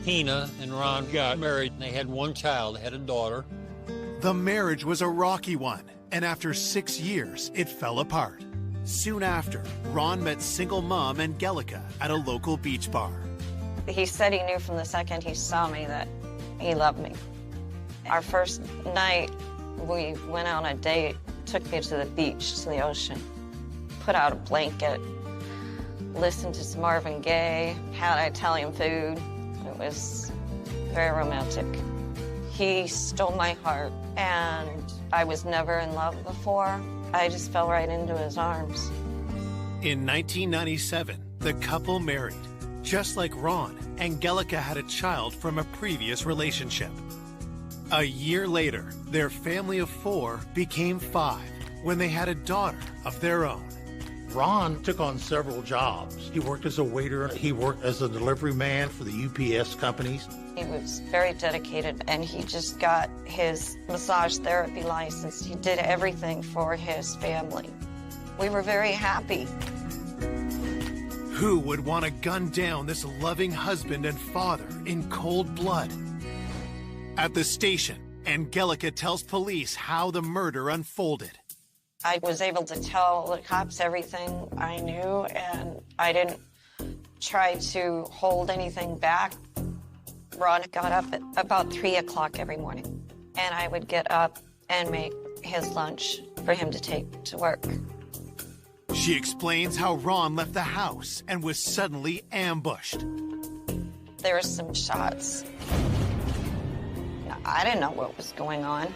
Tina and Ron got married, and they had 1 child, they had a daughter. The marriage was a rocky one, and after 6 years, it fell apart. Soon after, Ron met single mom Angelica at a local beach bar. He said he knew from the second he saw me that he loved me. Our first night, we went on a date, took me to the beach, to the ocean, put out a blanket, listened to some Marvin Gaye, had Italian food. It was very romantic. He stole my heart, and I was never in love before. I just fell right into his arms. In 1997, the couple married. Just like Ron, Angelica had a child from a previous relationship. A year later, their family of 4 became 5 when they had a daughter of their own. Ron took on several jobs. He worked as a waiter. He worked as a delivery man for the UPS companies. He was very dedicated, and he just got his massage therapy license. He did everything for his family. We were very happy. Who would want to gun down this loving husband and father in cold blood? At the station, Angelica tells police how the murder unfolded. I was able to tell the cops everything I knew, and I didn't try to hold anything back. Ron got up at about 3 o'clock every morning, and I would get up and make his lunch for him to take to work. She explains how Ron left the house and was suddenly ambushed. There were some shots. I didn't know what was going on.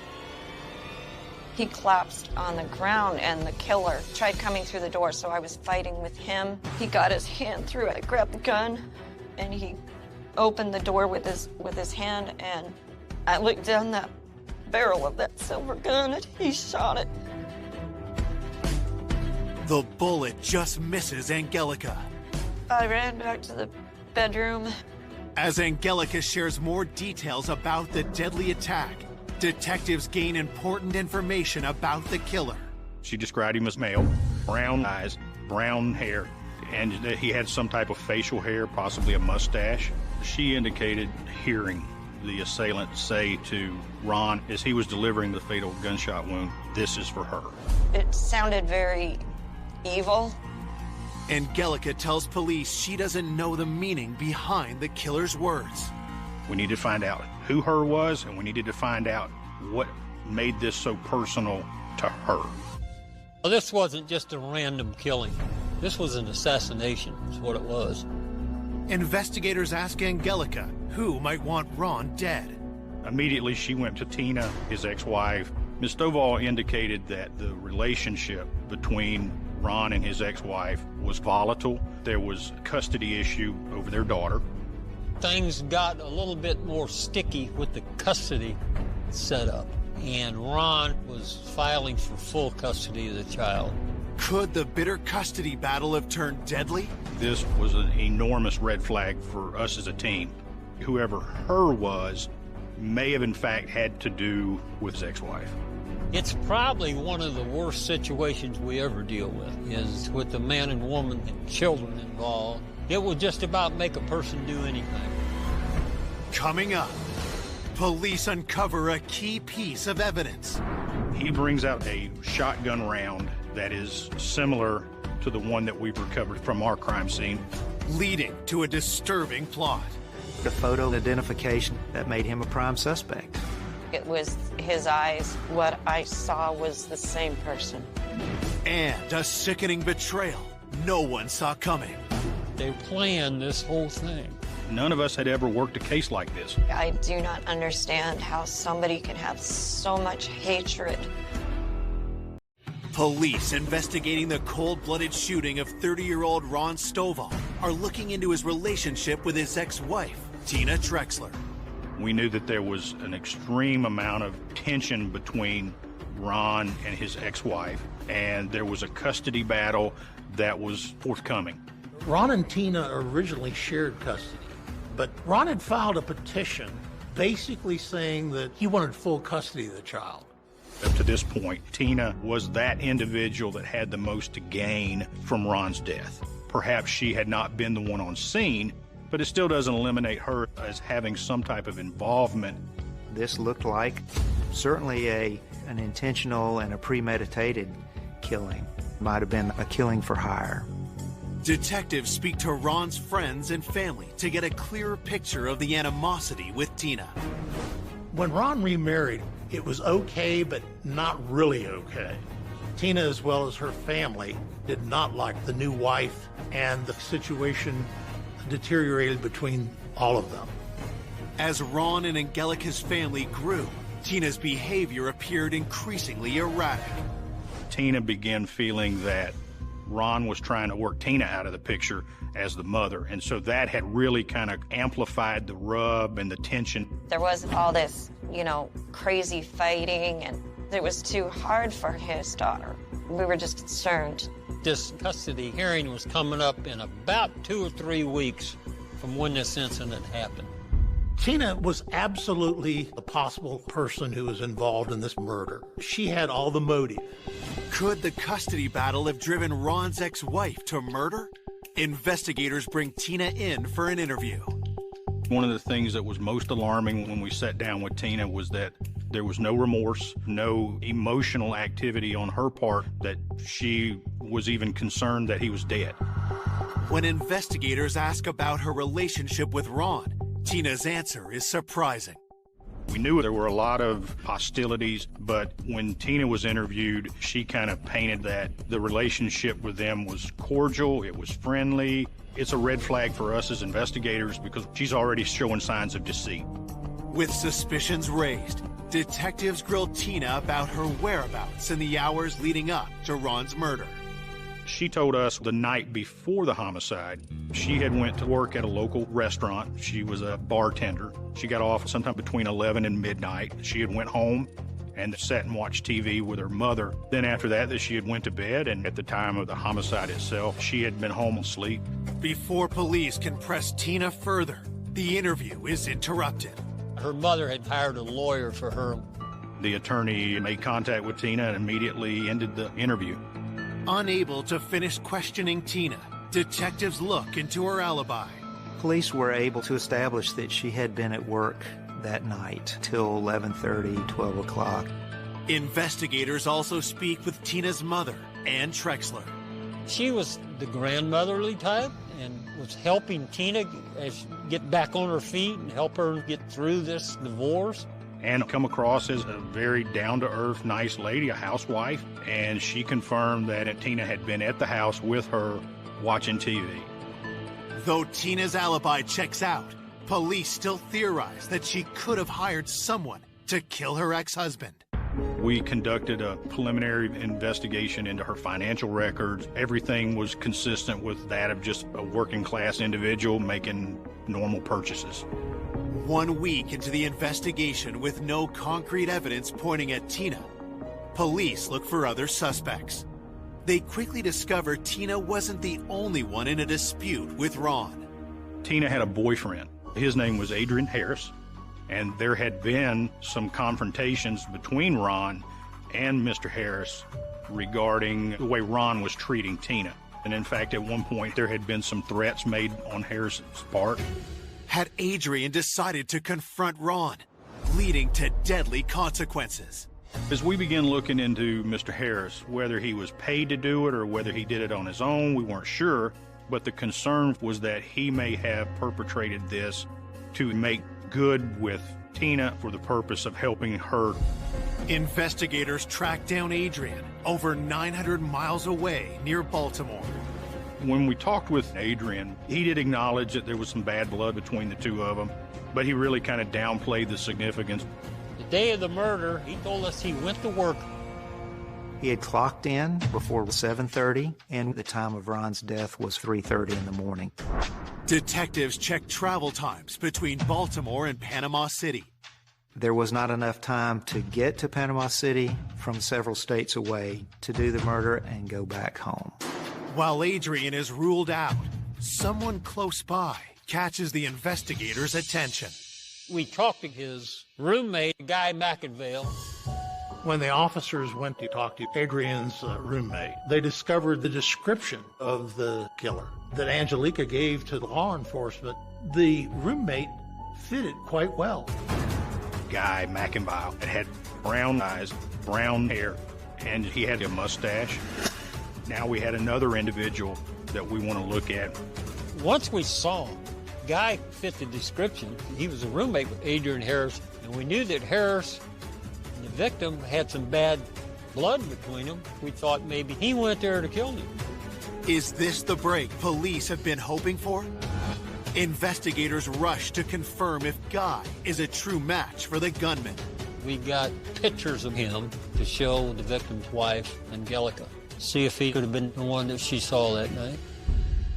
He collapsed on the ground, and the killer tried coming through the door, so I was fighting with him. He got his hand through it. I grabbed the gun, and he opened the door with his hand, and I looked down that barrel of that silver gun, and he shot it. The bullet just misses Angelica. I ran back to the bedroom. As Angelica shares more details about the deadly attack, detectives gain important information about the killer. She described him as male, brown eyes, brown hair, and that he had some type of facial hair, possibly a mustache. She indicated hearing the assailant say to Ron as he was delivering the fatal gunshot wound, "This is for her." It sounded very evil. Angelica tells police she doesn't know the meaning behind the killer's words. We needed to find out who her was, and we needed to find out what made this so personal to her. Well, this wasn't just a random killing. This was an assassination, is what it was. Investigators ask Angelica who might want Ron dead. Immediately, she went to Tina, his ex-wife. Ms. Stovall indicated that the relationship between Ron and his ex-wife was volatile. There was a custody issue over their daughter. Things got a little bit more sticky with the custody setup, and Ron was filing for full custody of the child. Could the bitter custody battle have turned deadly? This was an enormous red flag for us as a team. Whoever her was may have in fact had to do with his ex-wife. It's probably one of the worst situations we ever deal with, is with the man and woman and children involved. It will just about make a person do anything. Coming up, police uncover a key piece of evidence. He brings out a shotgun round that is similar to the one that we've recovered from our crime scene, leading to a disturbing plot. The photo identification that made him a prime suspect. It was his eyes. What I saw was the same person. And a sickening betrayal no one saw coming. They planned this whole thing. None of us had ever worked a case like this. I do not understand how somebody can have so much hatred. Police investigating the cold-blooded shooting of 30-year-old Ron Stovall are looking into his relationship with his ex-wife, Tina Trexler. We knew that there was an extreme amount of tension between Ron and his ex-wife, and there was a custody battle that was forthcoming. Ron and Tina originally shared custody, but Ron had filed a petition basically saying that he wanted full custody of the child. Up to this point, Tina was that individual that had the most to gain from Ron's death. Perhaps she had not been the one on scene, but it still doesn't eliminate her as having some type of involvement. This looked like certainly an intentional and a premeditated killing. Might have been a killing for hire. Detectives speak to Ron's friends and family to get a clearer picture of the animosity with Tina. When Ron remarried, it was okay, but not really okay. Tina, as well as her family, did not like the new wife, and the situation deteriorated between all of them. As Ron and Angelica's family grew, Tina's behavior appeared increasingly erratic. Tina began feeling that Ron was trying to work Tina out of the picture as the mother, and so that had really kind of amplified the rub and the tension. There wasn't all this, crazy fighting, and it was too hard for his daughter. We were just concerned. This custody hearing was coming up in about 2 or 3 weeks from when this incident happened. Tina was absolutely a possible person who was involved in this murder. She had all the motive. Could the custody battle have driven Ron's ex-wife to murder? Investigators bring Tina in for an interview. One of the things that was most alarming when we sat down with Tina was that There was no remorse, no emotional activity on her part that she was even concerned that he was dead. When investigators ask about her relationship with Ron, Tina's answer is surprising. We knew there were a lot of hostilities, but when Tina was interviewed, she kind of painted that the relationship with them was cordial, it was friendly. It's a red flag for us as investigators because she's already showing signs of deceit. With suspicions raised, detectives grilled Tina about her whereabouts in the hours leading up to Ron's murder. She told us the night before the homicide, she had went to work at a local restaurant. She was a bartender. She got off sometime between 11 and midnight. She had went home and sat and watched TV with her mother. Then after that she had went to bed, and at the time of the homicide itself, she had been home asleep. Before police can press Tina further, the interview is interrupted. Her mother had hired a lawyer for her. The attorney made contact with Tina and immediately ended the interview. Unable to finish questioning Tina, detectives look into her alibi. Police were able to establish that she had been at work that night till 11:30, 12 o'clock. Investigators also speak with Tina's mother, Ann Trexler. She was the grandmotherly type and was helping Tina get back on her feet and help her get through this divorce. And come across as a very down-to-earth, nice lady, a housewife, and she confirmed that Tina had been at the house with her watching TV. Though Tina's alibi checks out, police still theorize that she could have hired someone to kill her ex-husband. We conducted a preliminary investigation into her financial records. Everything was consistent with that of just a working-class individual making normal purchases. 1 week into the investigation with no concrete evidence pointing at Tina, police look for other suspects. They quickly discover Tina wasn't the only one in a dispute with Ron. Tina had a boyfriend. His name was Adrian Harris, and there had been some confrontations between Ron and Mr. Harris regarding the way Ron was treating Tina. And in fact, at one point, there had been some threats made on Harris's part. Had Adrian decided to confront Ron, leading to deadly consequences. As we began looking into Mr. Harris, whether he was paid to do it or whether he did it on his own, we weren't sure, but the concern was that he may have perpetrated this to make good with Tina for the purpose of helping her. Investigators tracked down Adrian over 900 miles away near Baltimore. When we talked with Adrian, he did acknowledge that there was some bad blood between the two of them, but he really kind of downplayed the significance. The day of the murder, he told us he went to work. He had clocked in before 7:30, and the time of Ron's death was 3:30 in the morning. Detectives checked travel times between Baltimore and Panama City. There was not enough time to get to Panama City from several states away to do the murder and go back home. While Adrian is ruled out, someone close by catches the investigators' attention. We talked to his roommate, Guy McInvale. When the officers went to talk to Adrian's roommate, they discovered the description of the killer that Angelica gave to law enforcement. The roommate fitted quite well. Guy McInvale had brown eyes, brown hair, and he had a mustache. Now we had another individual that we want to look at. Once we saw him, Guy fit the description. He was a roommate with Adrian Harris, and we knew that Harris and the victim had some bad blood between them. We thought maybe he went there to kill him. Is this the break police have been hoping for? Investigators rush to confirm if Guy is a true match for the gunman. We got pictures of him to show the victim's wife, Angelica. See if he could have been the one that she saw that night.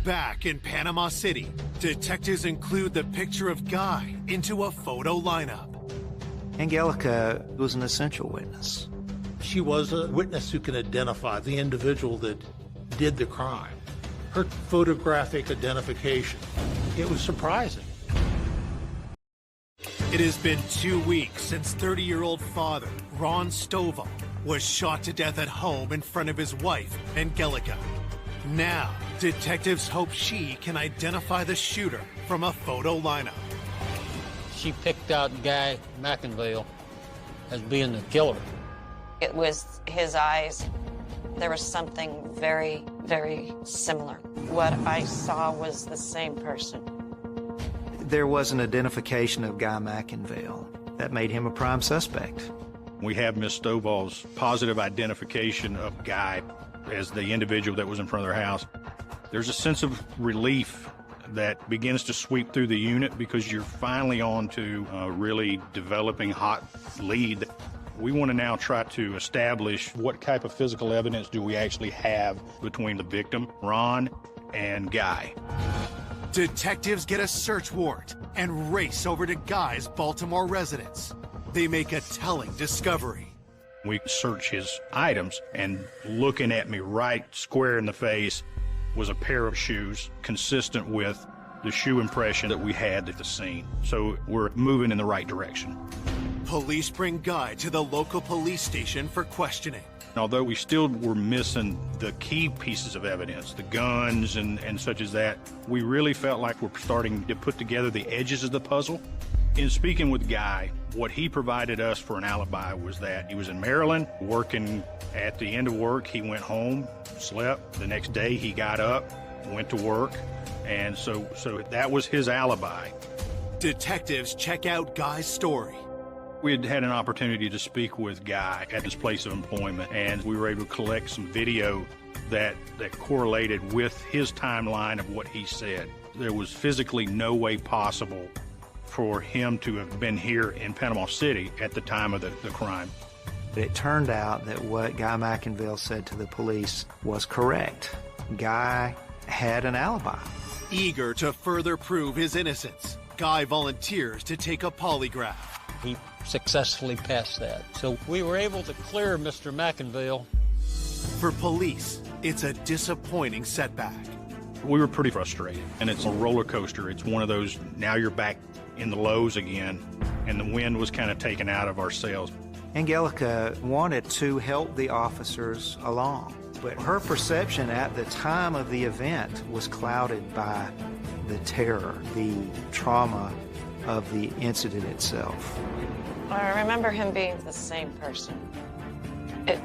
Back in Panama City, detectives include the picture of Guy into a photo lineup. Angelica was an essential witness. She was a witness who can identify the individual that did the crime. Her photographic identification, it was surprising. It has been 2 weeks since 30-year-old father, Ron Stovall, was shot to death at home in front of his wife, Angelica. Now, detectives hope she can identify the shooter from a photo lineup. She picked out Guy McInvale as being the killer. It was his eyes. There was something very, very similar. What I saw was the same person. There was an identification of Guy McInville that made him a prime suspect. We have Miss Stovall's positive identification of Guy as the individual that was in front of their house. There's a sense of relief that begins to sweep through the unit because you're finally on to a really developing hot lead. We want to now try to establish what type of physical evidence do we actually have between the victim, Ron, and Guy. Detectives get a search warrant and race over to Guy's Baltimore residence. They make a telling discovery. We search his items, and looking at me right square in the face was a pair of shoes consistent with the shoe impression that we had at the scene. So we're moving in the right direction. Police bring Guy to the local police station for questioning. Although we still were missing the key pieces of evidence, the guns and such as that, we really felt like we're starting to put together the edges of the puzzle. In speaking with Guy, what he provided us for an alibi was that he was in Maryland working. At the end of work, he went home, slept. The next day he got up, went to work, and so that was his alibi. Detectives check out Guy's story. We had had an opportunity to speak with Guy at his place of employment, and we were able to collect some video that correlated with his timeline of what he said. There was physically no way possible for him to have been here in Panama City at the time of the crime. It turned out that what Guy McInville said to the police was correct. Guy had an alibi. Eager to further prove his innocence, Guy volunteers to take a polygraph. He successfully passed that. So we were able to clear Mr. McInville. For police, it's a disappointing setback. We were pretty frustrated, and it's a roller coaster. It's one of those, now you're back in the lows again, and the wind was kind of taken out of our sails. Angelica wanted to help the officers along, but her perception at the time of the event was clouded by the terror, the trauma of the incident itself. I remember him being the same person. It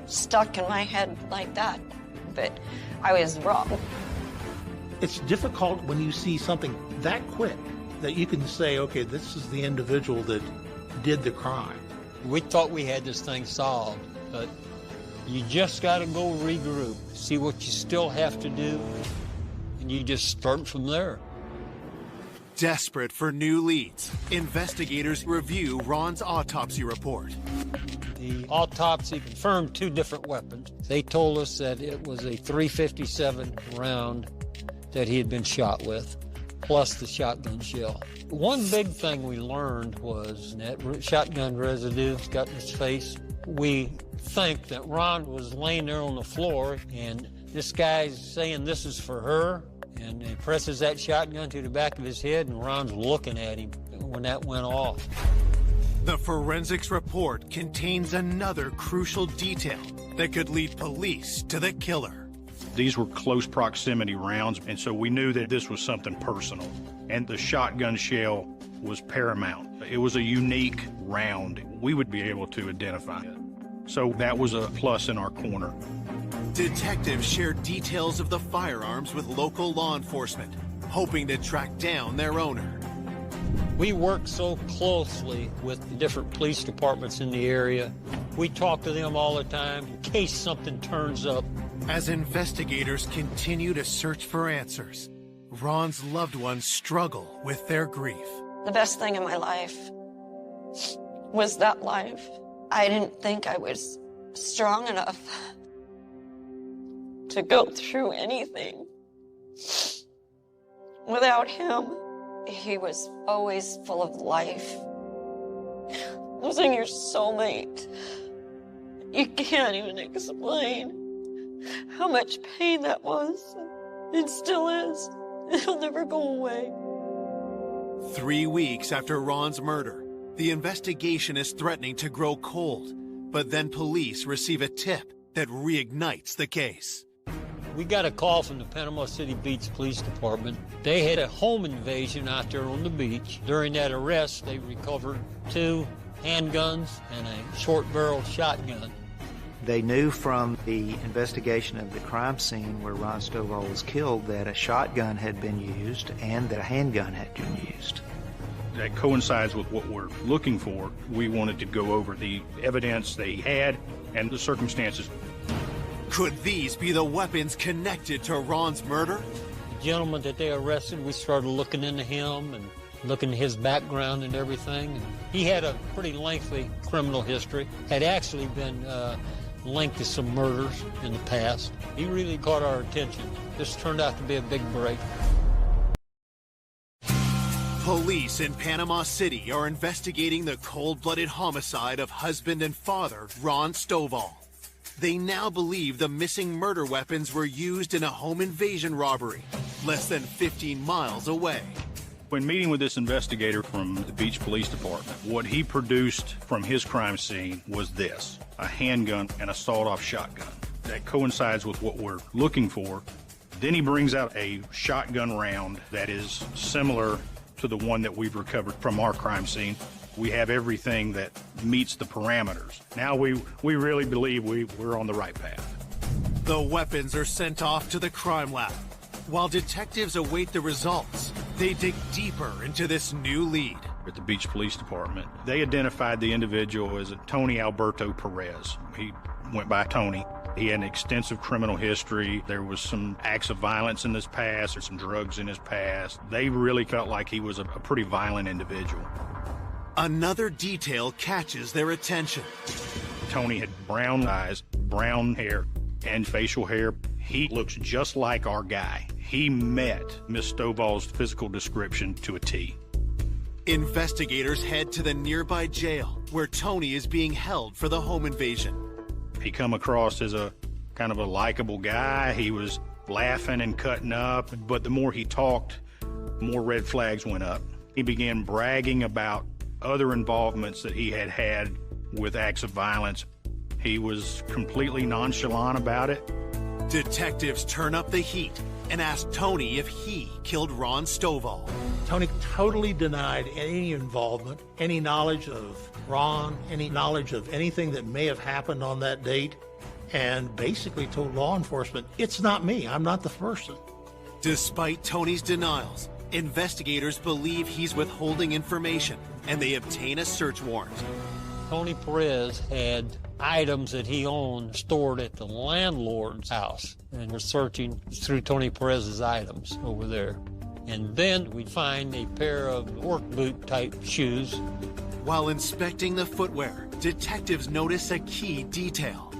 stuck in my head like that, but I was wrong. It's difficult when you see something that quick that you can say, okay, this is the individual that did the crime. We thought we had this thing solved, but you just got to go regroup, see what you still have to do, and you just start from there. Desperate for new leads, investigators review Ron's autopsy report. The autopsy confirmed 2 different weapons. They told us that it was a .357 round that he had been shot with, plus the shotgun shell. One big thing we learned was that shotgun residue got in his face. We think that Ron was laying there on the floor, and this guy's saying this is for her, and he presses that shotgun to the back of his head, and Ron's looking at him when that went off. The forensics report contains another crucial detail that could lead police to the killer. These were close proximity rounds, and so we knew that this was something personal. And the shotgun shell was paramount. It was a unique round. We would be able to identify it. So that was a plus in our corner. Detectives shared details of the firearms with local law enforcement, hoping to track down their owner. We work so closely with the different police departments in the area. We talk to them all the time in case something turns up. As investigators continue to search for answers, Ron's loved ones struggle with their grief. The best thing in my life was that life. I didn't think I was strong enough to go through anything without him. He was always full of life. Losing your soulmate, you can't even explain how much pain that was. It still is. It'll never go away. 3 weeks after Ron's murder, the investigation is threatening to grow cold, but then police receive a tip that reignites the case. We got a call from the Panama City Beach Police Department. They had a home invasion out there on the beach. During that arrest, they recovered 2 handguns and a short-barreled shotgun. They knew from the investigation of the crime scene where Ron Stovall was killed that a shotgun had been used and that a handgun had been used. That coincides with what we're looking for. We wanted to go over the evidence they had and the circumstances. Could these be the weapons connected to Ron's murder? The gentleman that they arrested, we started looking into him and looking at his background and everything. And he had a pretty lengthy criminal history, had actually been linked to some murders in the past. He really caught our attention. This turned out to be a big break. Police in Panama City are investigating the cold-blooded homicide of husband and father, Ron Stovall. They now believe the missing murder weapons were used in a home invasion robbery less than 15 miles away. When meeting with this investigator from the Beach Police Department, what he produced from his crime scene was this: a handgun and a sawed-off shotgun. That coincides with what we're looking for. Then he brings out a shotgun round that is similar to the one that we've recovered from our crime scene. We have everything that meets the parameters. Now we really believe we're on the right path. The weapons are sent off to the crime lab. While detectives await the results, they dig deeper into this new lead. At the Beach Police Department, they identified the individual as Tony Alberto Perez. He went by Tony. He had an extensive criminal history. There was some acts of violence in his past, or some drugs in his past. They really felt like he was a pretty violent individual. Another detail catches their attention. Tony had brown eyes, brown hair, and facial hair. He looks just like our guy. He met Miss Stovall's physical description to a T. Investigators head to the nearby jail where Tony is being held for the home invasion. He come across as a kind of a likable guy. He was laughing and cutting up, but the more he talked, more red flags went up. He began bragging about other involvements that he had had with acts of violence. He was completely nonchalant about it. Detectives turn up the heat and ask Tony if he killed Ron Stovall. Tony totally denied any involvement, any knowledge of Ron, any knowledge of anything that may have happened on that date, and basically told law enforcement, it's not me, I'm not the person. Despite Tony's denials, investigators believe he's withholding information, and they obtain a search warrant. Tony Perez had items that he owned stored at the landlord's house, and we're searching through Tony Perez's items over there. And then we find a pair of work boot type shoes. While inspecting the footwear, detectives notice a key detail.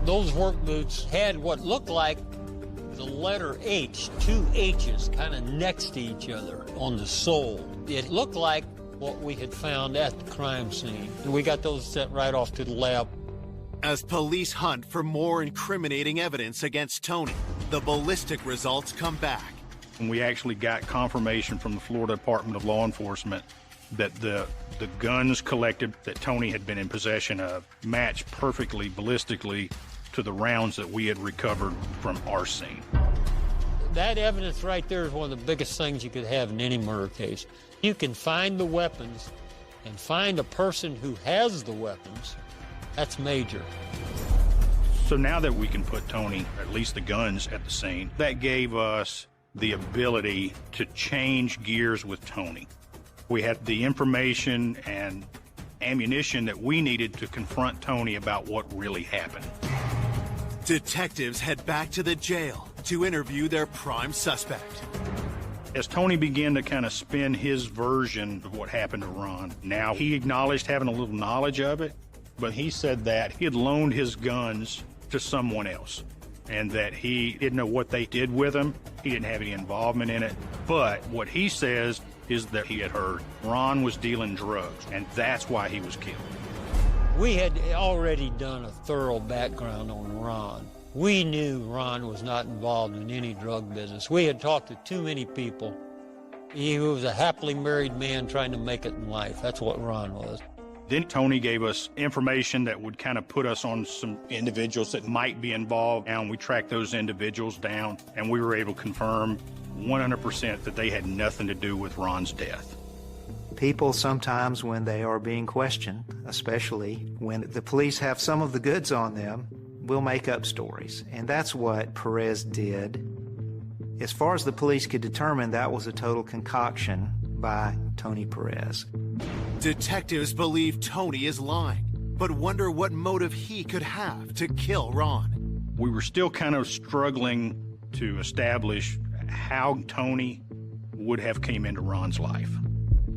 Those work boots had what looked like the letter H, two H's kind of next to each other on the sole. It looked like what we had found at the crime scene. We got those sent right off to the lab. As police hunt for more incriminating evidence against Tony, the ballistic results come back. And we actually got confirmation from the Florida Department of Law Enforcement that the guns collected that Tony had been in possession of matched perfectly ballistically to the rounds that we had recovered from our scene. That evidence right there is one of the biggest things you could have in any murder case. You can find the weapons and find a person who has the weapons. That's major. So now that we can put Tony, at least the guns, at the scene, that gave us the ability to change gears with Tony. We had the information and ammunition that we needed to confront Tony about what really happened. Detectives head back to the jail to interview their prime suspect. As Tony began to kind of spin his version of what happened to Ron, now he acknowledged having a little knowledge of it, but he said that he had loaned his guns to someone else and that he didn't know what they did with them. He didn't have any involvement in it. But what he says is that he had heard Ron was dealing drugs, and that's why he was killed. We had already done a thorough background on Ron. We knew Ron was not involved in any drug business. We had talked to too many people. He was a happily married man trying to make it in life. That's what Ron was. Then Tony gave us information that would kind of put us on some individuals that might be involved, and we tracked those individuals down, and we were able to confirm 100% that they had nothing to do with Ron's death. People sometimes, when they are being questioned, especially when the police have some of the goods on them, will make up stories. And that's what Perez did. As far as the police could determine, that was a total concoction by Tony Perez. Detectives believe Tony is lying, but wonder what motive he could have to kill Ron. We were still kind of struggling to establish how Tony would have came into Ron's life.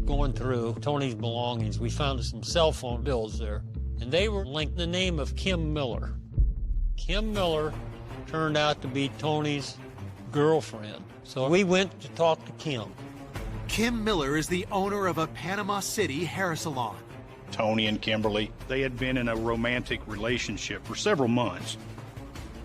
Going through Tony's belongings, we found some cell phone bills there, and they were linked the name of Kim Miller. Kim Miller turned out to be Tony's girlfriend. So we went to talk to Kim. Kim Miller is the owner of a Panama City hair salon. Tony and Kimberly, they had been in a romantic relationship for several months.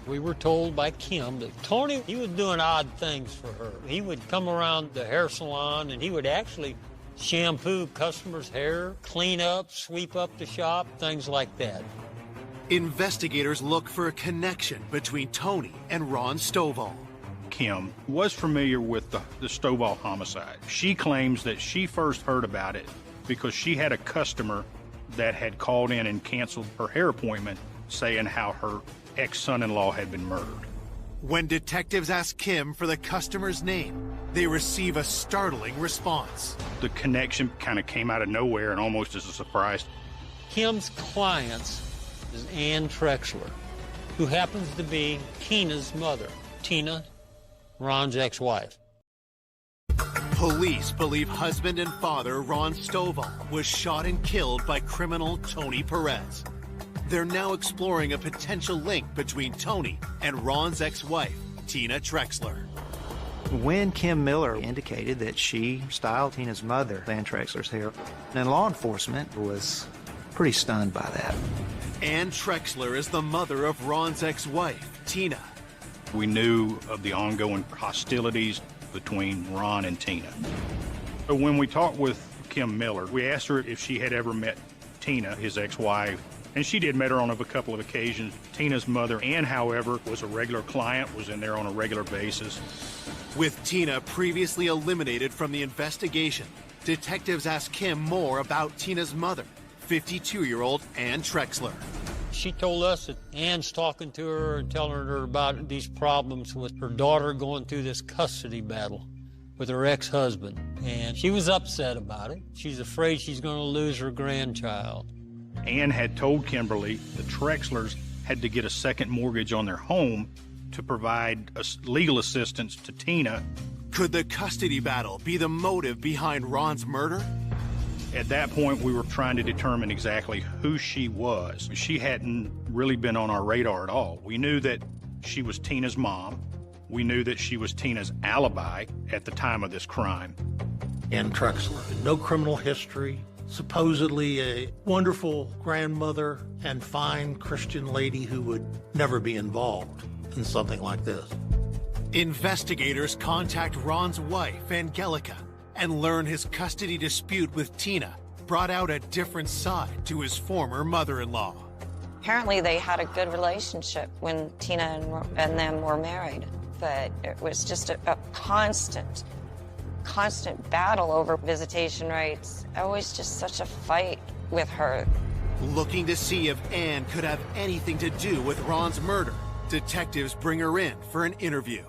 We were told by Kim that Tony, he was doing odd things for her. He would come around the hair salon and he would actually shampoo customers' hair, clean up, sweep up the shop, things like that. Investigators look for a connection between Tony and Ron Stovall. Kim was familiar with the Stovall homicide. She claims that she first heard about it because she had a customer that had called in and canceled her hair appointment, saying how her ex-son-in-law had been murdered. When detectives ask Kim for the customer's name, they receive a startling response. The connection kind of came out of nowhere and almost as a surprise. Kim's client is Ann Trexler, who happens to be Tina's mother. Tina, Ron's ex-wife. Police believe husband and father Ron Stovall was shot and killed by criminal Tony Perez. They're now exploring a potential link between Tony and Ron's ex-wife, Tina Trexler. When Kim Miller indicated that she styled Tina's mother, Ann Trexler's hair, and law enforcement was pretty stunned by that. Ann Trexler is the mother of Ron's ex-wife, Tina. We knew of the ongoing hostilities between Ron and Tina. So when we talked with Kim Miller, we asked her if she had ever met Tina, his ex-wife, and she did met her on a couple of occasions. Tina's mother, Ann, however, was a regular client, was in there on a regular basis. With Tina previously eliminated from the investigation, detectives asked Kim more about Tina's mother, 52-year-old Ann Trexler. She told us that Ann's talking to her and telling her about these problems with her daughter going through this custody battle with her ex-husband. And she was upset about it. She's afraid she's going to lose her grandchild. Ann had told Kimberly the Trexlers had to get a second mortgage on their home to provide legal assistance to Tina. Could the custody battle be the motive behind Ron's murder? At that point, we were trying to determine exactly who she was. She hadn't really been on our radar at all. We knew that she was Tina's mom. We knew that she was Tina's alibi at the time of this crime. Ann Trexler, no criminal history, supposedly a wonderful grandmother and fine Christian lady who would never be involved in something like this. Investigators contact Ron's wife, Angelica, and learn his custody dispute with Tina brought out a different side to his former mother-in-law. Apparently they had a good relationship when Tina and them were married, but it was just a constant battle over visitation rights. Always just such a fight with her. Looking to see if Ann could have anything to do with Ron's murder, detectives bring her in for an interview.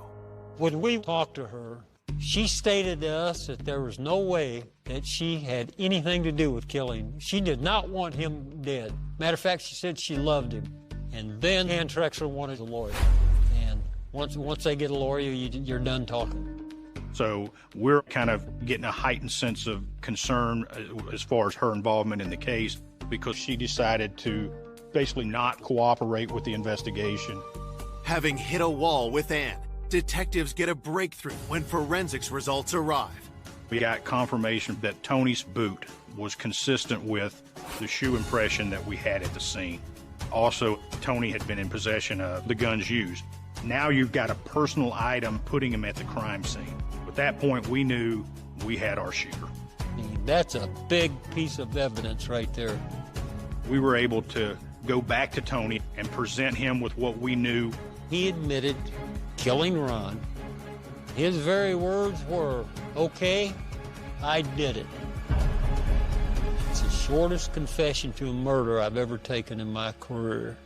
When we talked to her, she stated to us that there was no way that she had anything to do with killing him. She did not want him dead. Matter of fact, she said she loved him. And then Ann Trexler wanted a lawyer. And once they get a lawyer, you're done talking. So we're kind of getting a heightened sense of concern as far as her involvement in the case, because she decided to basically not cooperate with the investigation. Having hit a wall with Ann, detectives get a breakthrough when forensics results arrive. We got confirmation that Tony's boot was consistent with the shoe impression that we had at the scene. Also, Tony had been in possession of the guns used. Now you've got a personal item putting him at the crime scene. At that point, we knew we had our shooter. That's a big piece of evidence right there. We were able to go back to Tony and present him with what we knew. He admitted killing Ron. His very words were, "Okay, I did it." It's the shortest confession to a murder I've ever taken in my career.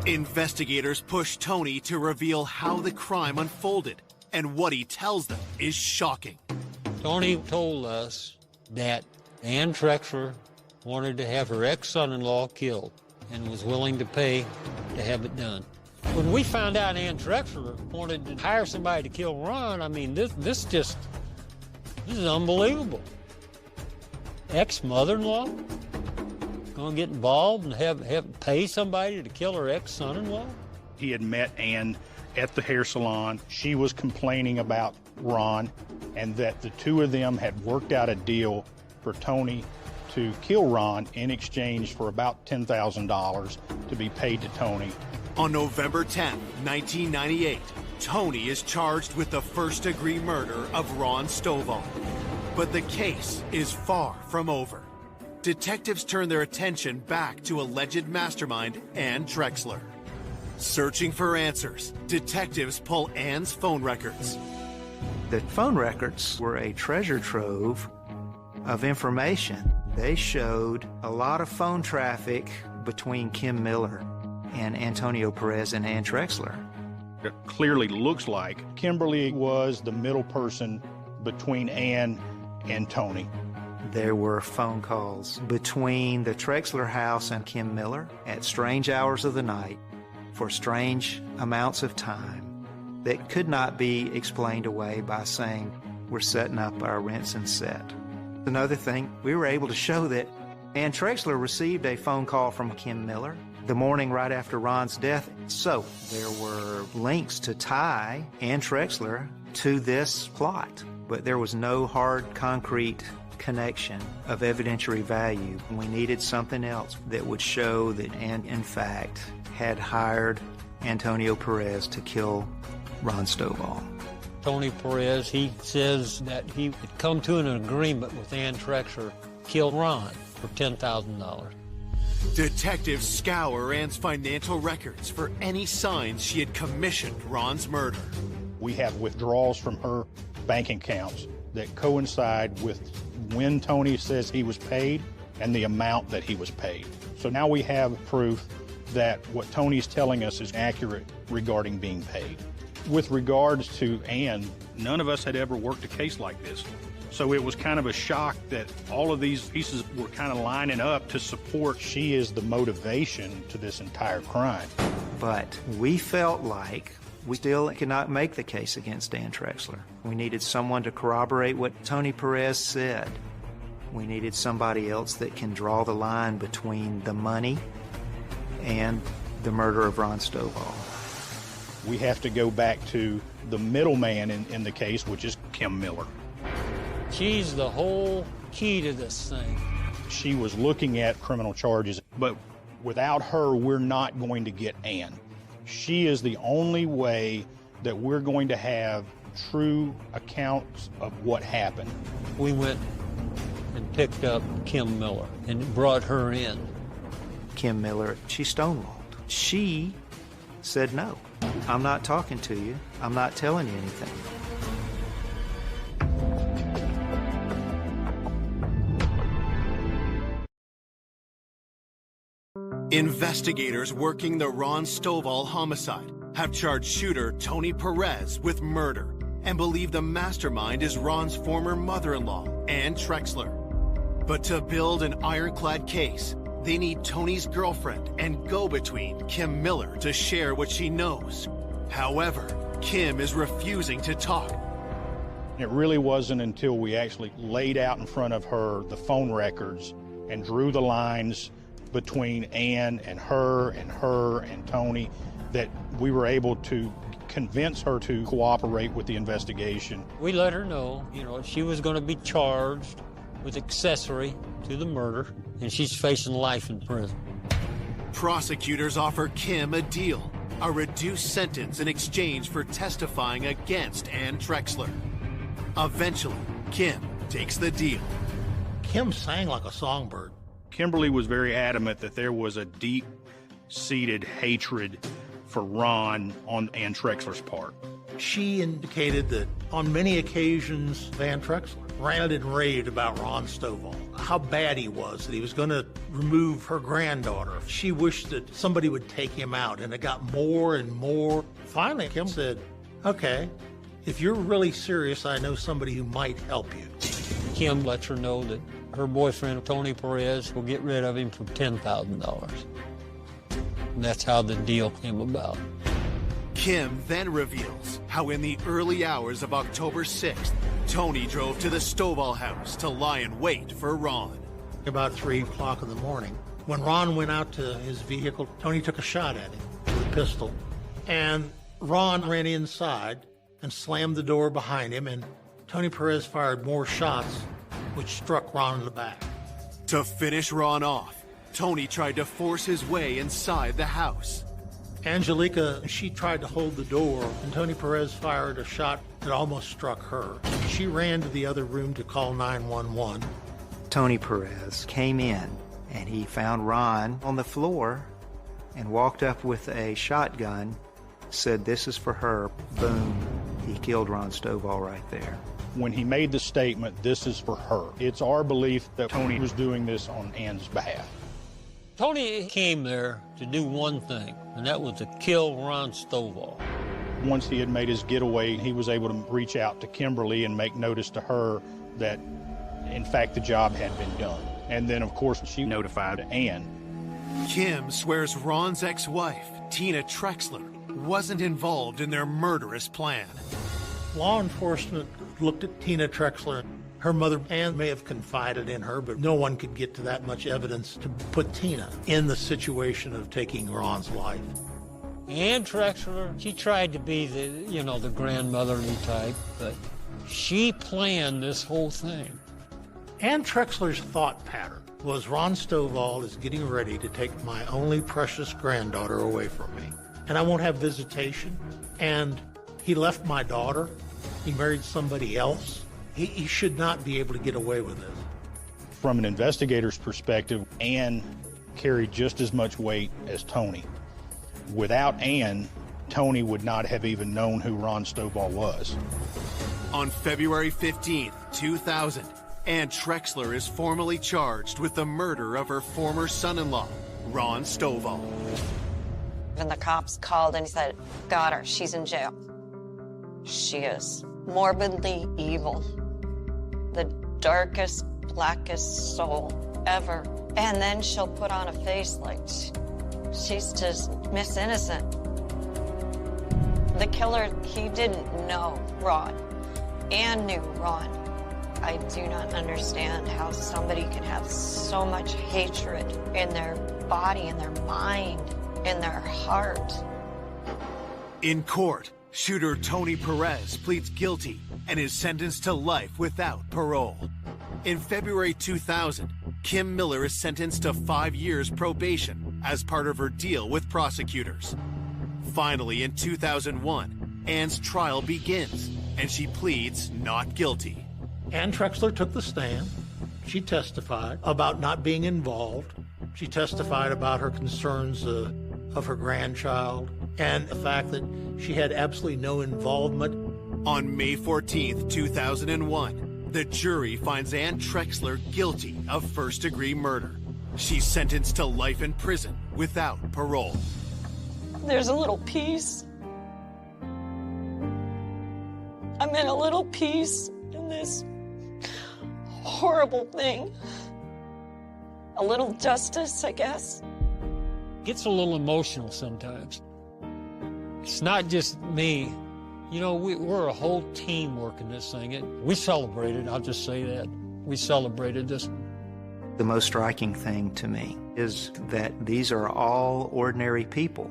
Investigators push Tony to reveal how the crime unfolded, and what he tells them is shocking. Tony told us that Ann Trexler wanted to have her ex-son-in-law killed and was willing to pay to have it done. When we found out Ann Trexler wanted to hire somebody to kill Ron, I mean, this is unbelievable. Ex-mother-in-law gonna get involved and have pay somebody to kill her ex-son-in-law? He had met Ann at the hair salon. She was complaining about Ron, and that the two of them had worked out a deal for Tony to kill Ron in exchange for about $10,000 to be paid to Tony. On November 10, 1998, Tony is charged with the first-degree murder of Ron Stovall. But the case is far from over. Detectives turn their attention back to alleged mastermind Ann Trexler. Searching for answers, detectives pull Ann's phone records. The phone records were a treasure trove of information. They showed a lot of phone traffic between Kim Miller and Antonio Perez and Ann Trexler. It clearly looks like Kimberly was the middle person between Ann and Tony. There were phone calls between the Trexler house and Kim Miller at strange hours of the night for strange amounts of time that could not be explained away by saying, we're setting up our rinse and set. Another thing, we were able to show that Ann Trexler received a phone call from Kim Miller the morning right after Ron's death. So there were links to tie Ann Trexler to this plot, but there was no hard, concrete connection of evidentiary value. We needed something else that would show that Ann, in fact, had hired Antonio Perez to kill Ron Stovall. Tony Perez, he says that he had come to an agreement with Ann Trexler to kill Ron for $10,000. Detectives scour Ann's financial records for any signs she had commissioned Ron's murder. We have withdrawals from her bank accounts that coincide with when Tony says he was paid and the amount that he was paid. So now we have proof that what Tony's telling us is accurate regarding being paid. With regards to Ann, none of us had ever worked a case like this. So it was kind of a shock that all of these pieces were kind of lining up to support she is the motivation to this entire crime. But we felt like we still cannot make the case against Ann Trexler. We needed someone to corroborate what Tony Perez said. We needed somebody else that can draw the line between the money and the murder of Ron Stovall. We have to go back to the middleman in the case, which is Kim Miller. She's the whole key to this thing. She was looking at criminal charges, but without her, we're not going to get Ann. She is the only way that we're going to have true accounts of what happened. We went and picked up Kim Miller and brought her in. Kim Miller, she stonewalled. She said, no, I'm not talking to you. I'm not telling you anything. Investigators working the Ron Stovall homicide have charged shooter Tony Perez with murder and believe the mastermind is Ron's former mother-in-law, Ann Trexler. But to build an ironclad case, they need Tony's girlfriend and go-between, Kim Miller, to share what she knows. However, Kim is refusing to talk. It really wasn't until we actually laid out in front of her the phone records and drew the lines between Ann and her and Tony that we were able to convince her to cooperate with the investigation. We let her know, she was going to be charged with accessory to the murder, and she's facing life in prison. Prosecutors offer Kim a deal, a reduced sentence in exchange for testifying against Ann Trexler. Eventually, Kim takes the deal. Kim sang like a songbird. Kimberly was very adamant that there was a deep-seated hatred for Ron on Ann Trexler's part. She indicated that on many occasions, Ann Trexler ranted and raved about Ron Stovall. how bad he was, that he was going to remove her granddaughter. She wished that somebody would take him out, and it got more and more. Finally, Kim said, okay, if you're really serious, I know somebody who might help you. Kim lets her know that her boyfriend, Tony Perez, will get rid of him for $10,000. And that's how the deal came about. Kim then reveals how in the early hours of October 6th, Tony drove to the Stovall house to lie in wait for Ron. About 3 o'clock in the morning, when Ron went out to his vehicle, Tony took a shot at him with a pistol. And Ron ran inside and slammed the door behind him, and Tony Perez fired more shots, which struck Ron in the back. To finish Ron off, Tony tried to force his way inside the house. Angelica, she tried to hold the door, and Tony Perez fired a shot that almost struck her. She ran to the other room to call 911. Tony Perez came in, and he found Ron on the floor and walked up with a shotgun, said, "This is for her." Boom. He killed Ron Stovall right there. When he made the statement, "This is for her," it's our belief that Tony was doing this on Ann's behalf. Tony came there to do one thing, and that was to kill Ron Stovall. Once he had made his getaway, he was able to reach out to Kimberly and make notice to her that, in fact, the job had been done. And then, of course, she notified Ann. Kim swears Ron's ex-wife, Tina Trexler, wasn't involved in their murderous plan. Law enforcement looked at Tina Trexler. Her mother, Ann, may have confided in her, but no one could get to that much evidence to put Tina in the situation of taking Ron's life. Ann Trexler, she tried to be the grandmotherly type, but she planned this whole thing. Ann Trexler's thought pattern was Ron Stovall is getting ready to take my only precious granddaughter away from me, and I won't have visitation, and he left my daughter, he married somebody else. He should not be able to get away with this. From an investigator's perspective, Ann carried just as much weight as Tony. Without Ann, Tony would not have even known who Ron Stovall was. On February 15th, 2000, Ann Trexler is formally charged with the murder of her former son-in-law, Ron Stovall. And the cops called and said, "Got her, she's in jail." She is morbidly evil. The darkest, blackest soul ever. And then she'll put on a face like she's just Miss Innocent. The killer, he didn't know Ron and knew Ron. I do not understand how somebody can have so much hatred in their body, in their mind, in their heart. In court, shooter Tony Perez pleads guilty and is sentenced to life without parole. In February 2000, Kim Miller is sentenced to 5 years probation as part of her deal with prosecutors. Finally, in 2001, Ann's trial begins, and she pleads not guilty. Ann Trexler took the stand. She testified about not being involved. She testified about her concerns of her grandchild and the fact that she had absolutely no involvement. On May 14th, 2001, the jury finds Ann Trexler guilty of first-degree murder. She's sentenced to life in prison without parole. There's a little piece. I'm in a little piece in this horrible thing. A little justice, I guess. Gets a little emotional sometimes. It's not just me. You know, we're a whole team working this thing. We celebrated, I'll just say that. We celebrated this. The most striking thing to me is that these are all ordinary people.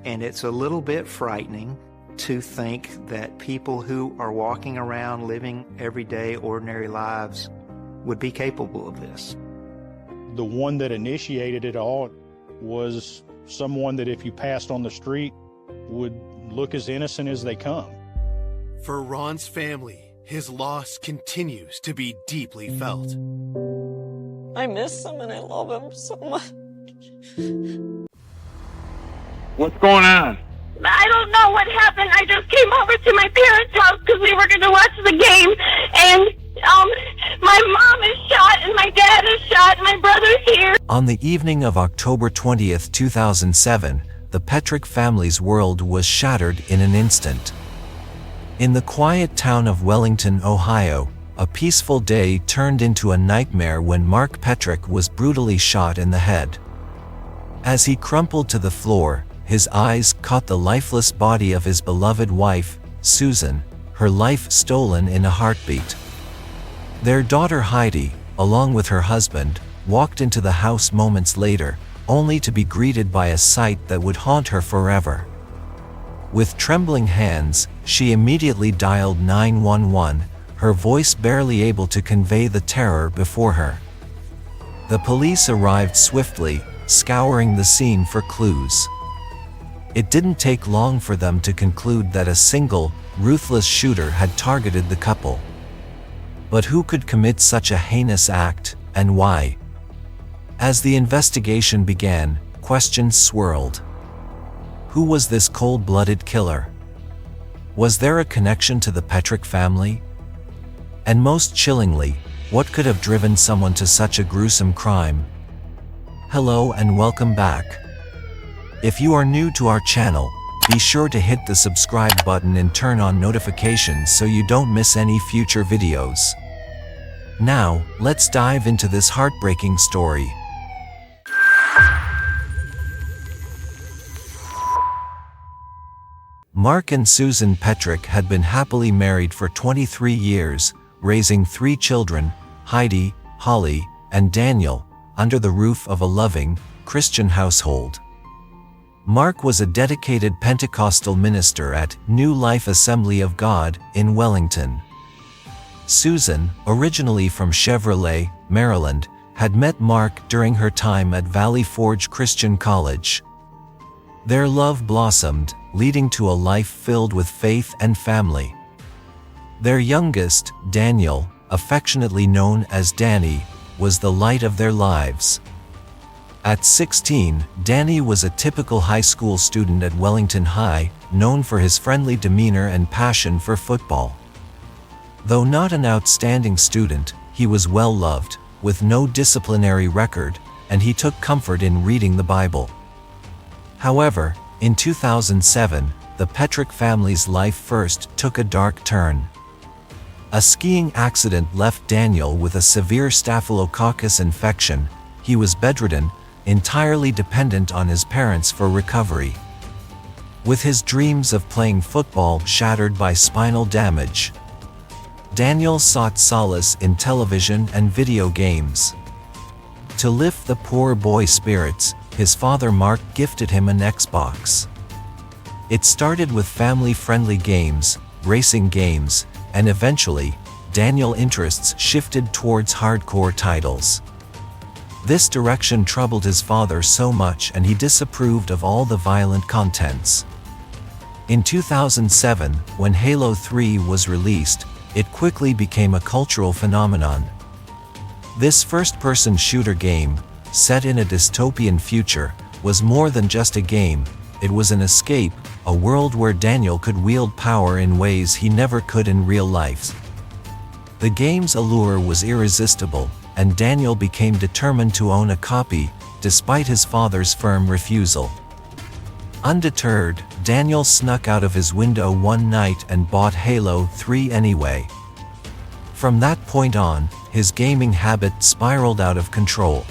And it's a little bit frightening to think that people who are walking around living everyday ordinary lives would be capable of this. The one that initiated it all was someone that if you passed on the street would look as innocent as they come. For Ron's family, his loss continues to be deeply felt. I miss him and I love him so much. What's going on? I don't know what happened. I just came over to my parents' house because we were going to watch the game, and My mom is shot and my dad is shot and my brother's here. On the evening of October 20th, 2007, the Petrick family's world was shattered in an instant. In the quiet town of Wellington, Ohio, a peaceful day turned into a nightmare when Mark Petrick was brutally shot in the head. As he crumpled to the floor, his eyes caught the lifeless body of his beloved wife, Susan, her life stolen in a heartbeat. Their daughter Heidi, along with her husband, walked into the house moments later, only to be greeted by a sight that would haunt her forever. With trembling hands, she immediately dialed 911, her voice barely able to convey the terror before her. The police arrived swiftly, scouring the scene for clues. It didn't take long for them to conclude that a single, ruthless shooter had targeted the couple. But who could commit such a heinous act, and why? As the investigation began, questions swirled. Who was this cold-blooded killer? Was there a connection to the Petrick family? And most chillingly, what could have driven someone to such a gruesome crime? Hello and welcome back. If you are new to our channel, be sure to hit the subscribe button and turn on notifications so you don't miss any future videos. Now, let's dive into this heartbreaking story. Mark and Susan Petrick had been happily married for 23 years, raising 3 children, Heidi, Holly, and Daniel, under the roof of a loving, Christian household. Mark was a dedicated Pentecostal minister at New Life Assembly of God in Wellington. Susan, originally from Chevrolet, Maryland, had met Mark during her time at Valley Forge Christian College. Their love blossomed, leading to a life filled with faith and family. Their youngest, Daniel, affectionately known as Danny, was the light of their lives. At 16, Danny was a typical high school student at Wellington High, known for his friendly demeanor and passion for football. Though not an outstanding student, he was well loved, with no disciplinary record, and he took comfort in reading the Bible. However, in 2007, the Petrick family's life first took a dark turn. A skiing accident left Daniel with a severe staphylococcus infection. He was bedridden, entirely dependent on his parents for recovery. With his dreams of playing football shattered by spinal damage, Daniel sought solace in television and video games. To lift the poor boy's spirits, his father Mark gifted him an Xbox. It started with family-friendly games, racing games, and eventually, Daniel's interests shifted towards hardcore titles. This direction troubled his father so much and he disapproved of all the violent contents. In 2007, when Halo 3 was released, it quickly became a cultural phenomenon. This first-person shooter game, set in a dystopian future, was more than just a game, it was an escape, a world where Daniel could wield power in ways he never could in real life. The game's allure was irresistible, and Daniel became determined to own a copy, despite his father's firm refusal. Undeterred, Daniel snuck out of his window one night and bought Halo 3 anyway. From that point on, his gaming habit spiraled out of control.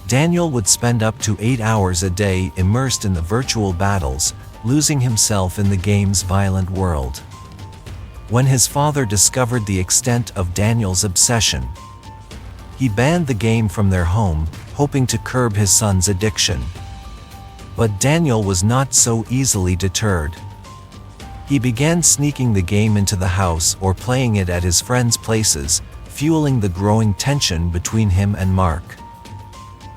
Daniel would spend up to 8 hours a day immersed in the virtual battles, losing himself in the game's violent world. When his father discovered the extent of Daniel's obsession, he banned the game from their home, hoping to curb his son's addiction. But Daniel was not so easily deterred. He began sneaking the game into the house or playing it at his friends' places, fueling the growing tension between him and Mark.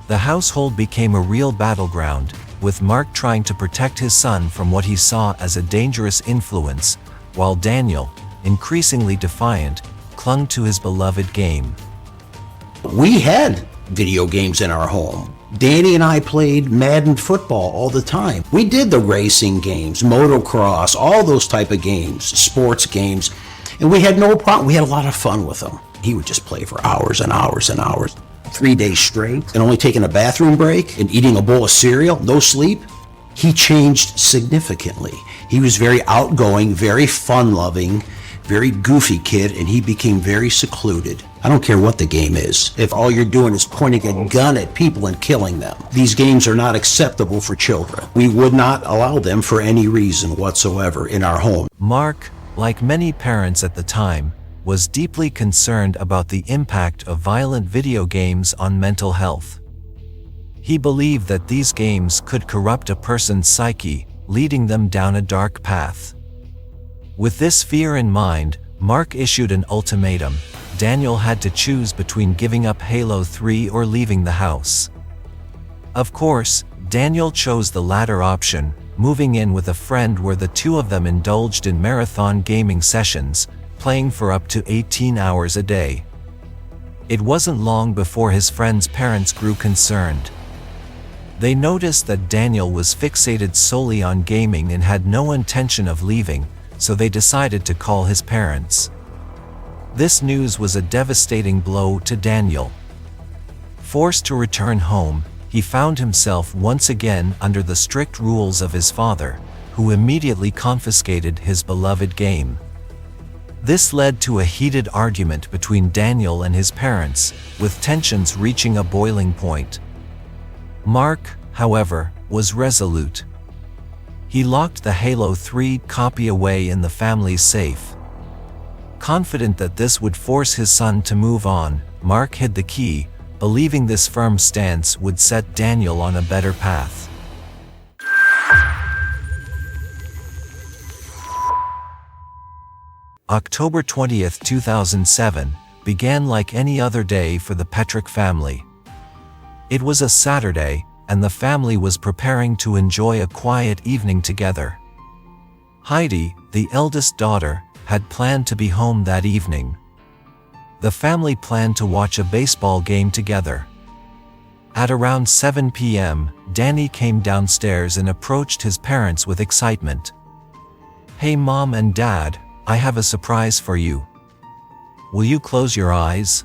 The household became a real battleground, with Mark trying to protect his son from what he saw as a dangerous influence, while Daniel, increasingly defiant, clung to his beloved game. We had video games in our home. Danny and I played Madden football all the time. We did the racing games, motocross, all those type of games, sports games, and we had no problem. We had a lot of fun with them. He would just play for hours and hours and hours. 3 days straight, and only taking a bathroom break and eating a bowl of cereal, no sleep. He changed significantly. He was very outgoing, very fun-loving, very goofy kid, and he became very secluded. I don't care what the game is. If all you're doing is pointing a gun at people and killing them, these games are not acceptable for children. We would not allow them for any reason whatsoever in our home. Mark, like many parents at the time, was deeply concerned about the impact of violent video games on mental health. He believed that these games could corrupt a person's psyche, leading them down a dark path. With this fear in mind, Mark issued an ultimatum. Daniel had to choose between giving up Halo 3 or leaving the house. Of course, Daniel chose the latter option, moving in with a friend where the two of them indulged in marathon gaming sessions, playing for up to 18 hours a day. It wasn't long before his friend's parents grew concerned. They noticed that Daniel was fixated solely on gaming and had no intention of leaving, so they decided to call his parents. This news was a devastating blow to Daniel. Forced to return home, he found himself once again under the strict rules of his father, who immediately confiscated his beloved game. This led to a heated argument between Daniel and his parents, with tensions reaching a boiling point. Mark, however, was resolute. He locked the Halo 3 copy away in the family's safe. Confident that this would force his son to move on, Mark hid the key, believing this firm stance would set Daniel on a better path. October 20th, 2007, began like any other day for the Petrick family. It was a Saturday, and the family was preparing to enjoy a quiet evening together. Heidi, the eldest daughter, had planned to be home that evening. The family planned to watch a baseball game together. At around 7 p.m., Danny came downstairs and approached his parents with excitement. "Hey Mom and Dad, I have a surprise for you. Will you close your eyes?"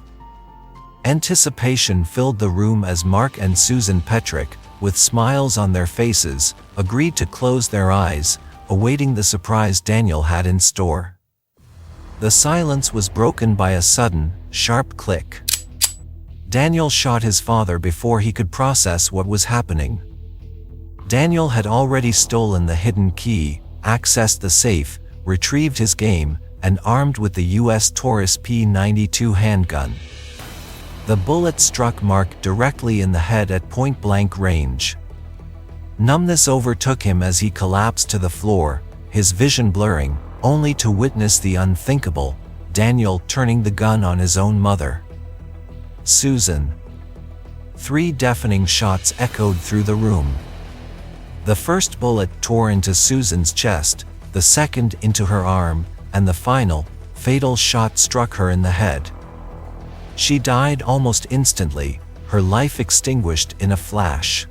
Anticipation filled the room as Mark and Susan Petrick, with smiles on their faces, agreed to close their eyes, awaiting the surprise Daniel had in store. The silence was broken by a sudden, sharp click. Daniel shot his father before he could process what was happening. Daniel had already stolen the hidden key, accessed the safe, retrieved his game, and armed with the U.S. Taurus P92 handgun. The bullet struck Mark directly in the head at point-blank range. Numbness overtook him as he collapsed to the floor, his vision blurring, only to witness the unthinkable, Daniel turning the gun on his own mother. Susan. 3 deafening shots echoed through the room. The first bullet tore into Susan's chest, the second into her arm, and the final, fatal shot struck her in the head. She died almost instantly, her life extinguished in a flash.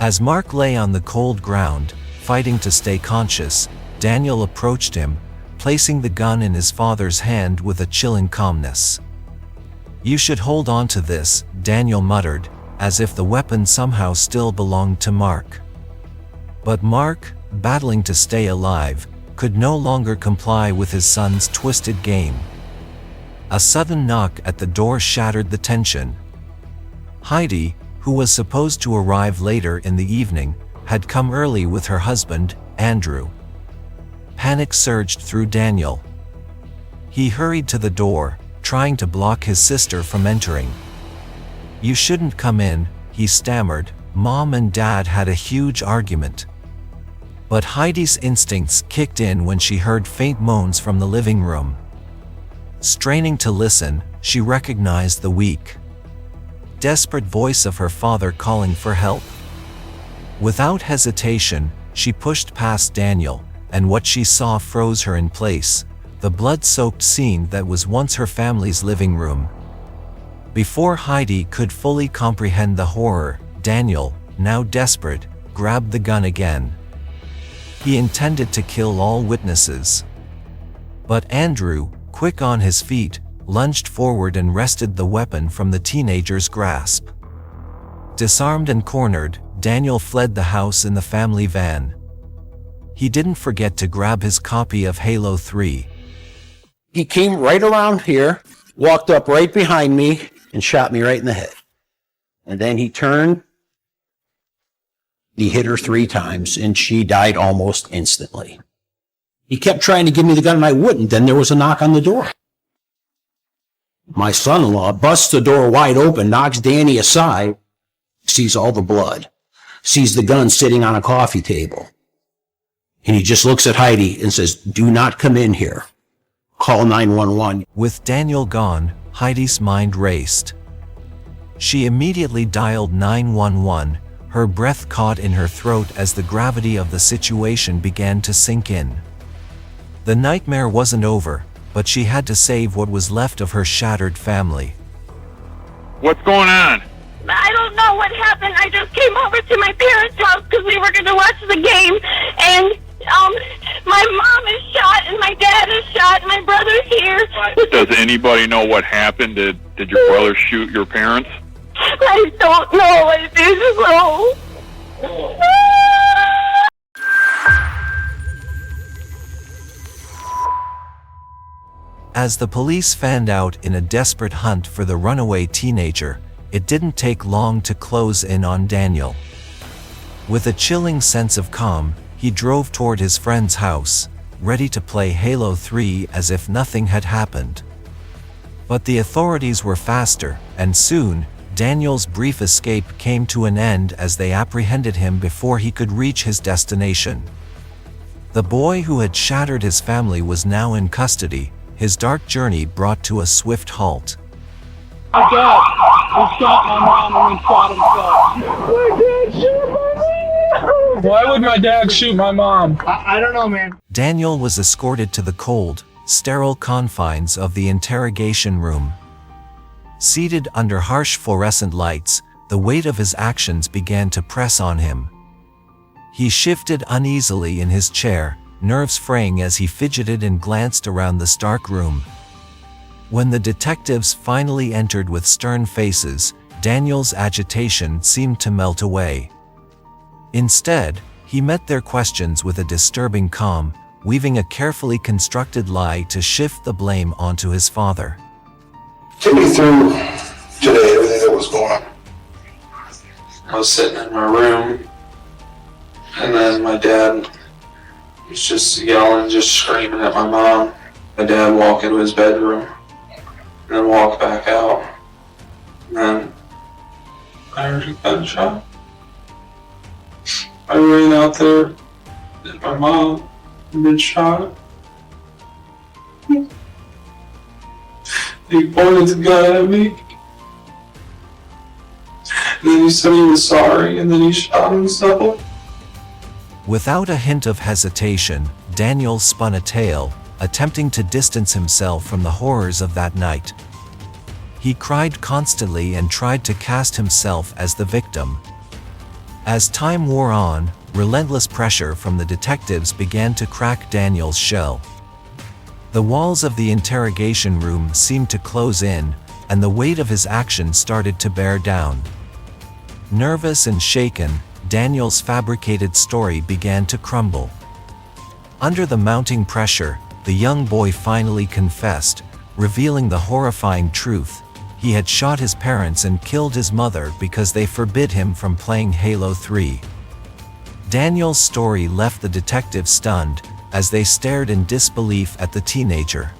As Mark lay on the cold ground, fighting to stay conscious, Daniel approached him, placing the gun in his father's hand with a chilling calmness. "You should hold on to this," Daniel muttered, as if the weapon somehow still belonged to Mark. But Mark, battling to stay alive, could no longer comply with his son's twisted game. A sudden knock at the door shattered the tension. Heidi, who was supposed to arrive later in the evening, had come early with her husband, Andrew. Panic surged through Daniel. He hurried to the door, trying to block his sister from entering. "You shouldn't come in," he stammered. "Mom and Dad had a huge argument." But Heidi's instincts kicked in when she heard faint moans from the living room. Straining to listen, she recognized the weak, desperate voice of her father calling for help. Without hesitation, she pushed past Daniel, and what she saw froze her in place, the blood-soaked scene that was once her family's living room. Before Heidi could fully comprehend the horror, Daniel, now desperate, grabbed the gun again. He intended to kill all witnesses. But Andrew, quick on his feet, lunged forward and wrested the weapon from the teenager's grasp. Disarmed and cornered, Daniel fled the house in the family van. He didn't forget to grab his copy of Halo 3. He came right around here, walked up right behind me, and shot me right in the head. And then he turned. He hit her 3 times, and she died almost instantly. He kept trying to give me the gun, and I wouldn't. Then there was a knock on the door. My son-in-law busts the door wide open, knocks Danny aside, sees all the blood, sees the gun sitting on a coffee table. And he just looks at Heidi and says, "Do not come in here. Call 911. With Daniel gone, Heidi's mind raced. She immediately dialed 911, her breath caught in her throat as the gravity of the situation began to sink in. The nightmare wasn't over, but she had to save what was left of her shattered family. What's going on? I don't know what happened. I just came over to my parents' house because we were going to watch the game, and my mom is shot, and my dad is shot, and my brother's here. Does anybody know what happened? Did your brother shoot your parents? I don't know. I think so. As the police fanned out in a desperate hunt for the runaway teenager, it didn't take long to close in on Daniel. With a chilling sense of calm, he drove toward his friend's house, ready to play Halo 3 as if nothing had happened. But the authorities were faster, and soon, Daniel's brief escape came to an end as they apprehended him before he could reach his destination. The boy who had shattered his family was now in custody, his dark journey brought to a swift halt. My dad, he shot my mom and then shot himself. My dad shot my mom! Why would my dad shoot my mom? I don't know, man. Daniel was escorted to the cold, sterile confines of the interrogation room. Seated under harsh fluorescent lights, the weight of his actions began to press on him. He shifted uneasily in his chair, nerves fraying as he fidgeted and glanced around the stark room. When the detectives finally entered with stern faces, Daniel's agitation seemed to melt away. Instead, he met their questions with a disturbing calm, weaving a carefully constructed lie to shift the blame onto his father. Take me through today, everything that was going on. I was sitting in my room, and then my dad was just yelling, just screaming at my mom. My dad walked into his bedroom, and then walked back out. And then I heard a gunshot. I ran out there, and my mom had been shot. He pointed the gun at me. And then he said he was sorry, and then he shot himself. Without a hint of hesitation, Daniel spun a tale, attempting to distance himself from the horrors of that night. He cried constantly and tried to cast himself as the victim. As time wore on, relentless pressure from the detectives began to crack Daniel's shell. The walls of the interrogation room seemed to close in, and the weight of his actions started to bear down. Nervous and shaken, Daniel's fabricated story began to crumble. Under the mounting pressure, the young boy finally confessed, revealing the horrifying truth. He had shot his parents and killed his mother because they forbid him from playing Halo 3. Daniel's story left the detectives stunned, as they stared in disbelief at the teenager.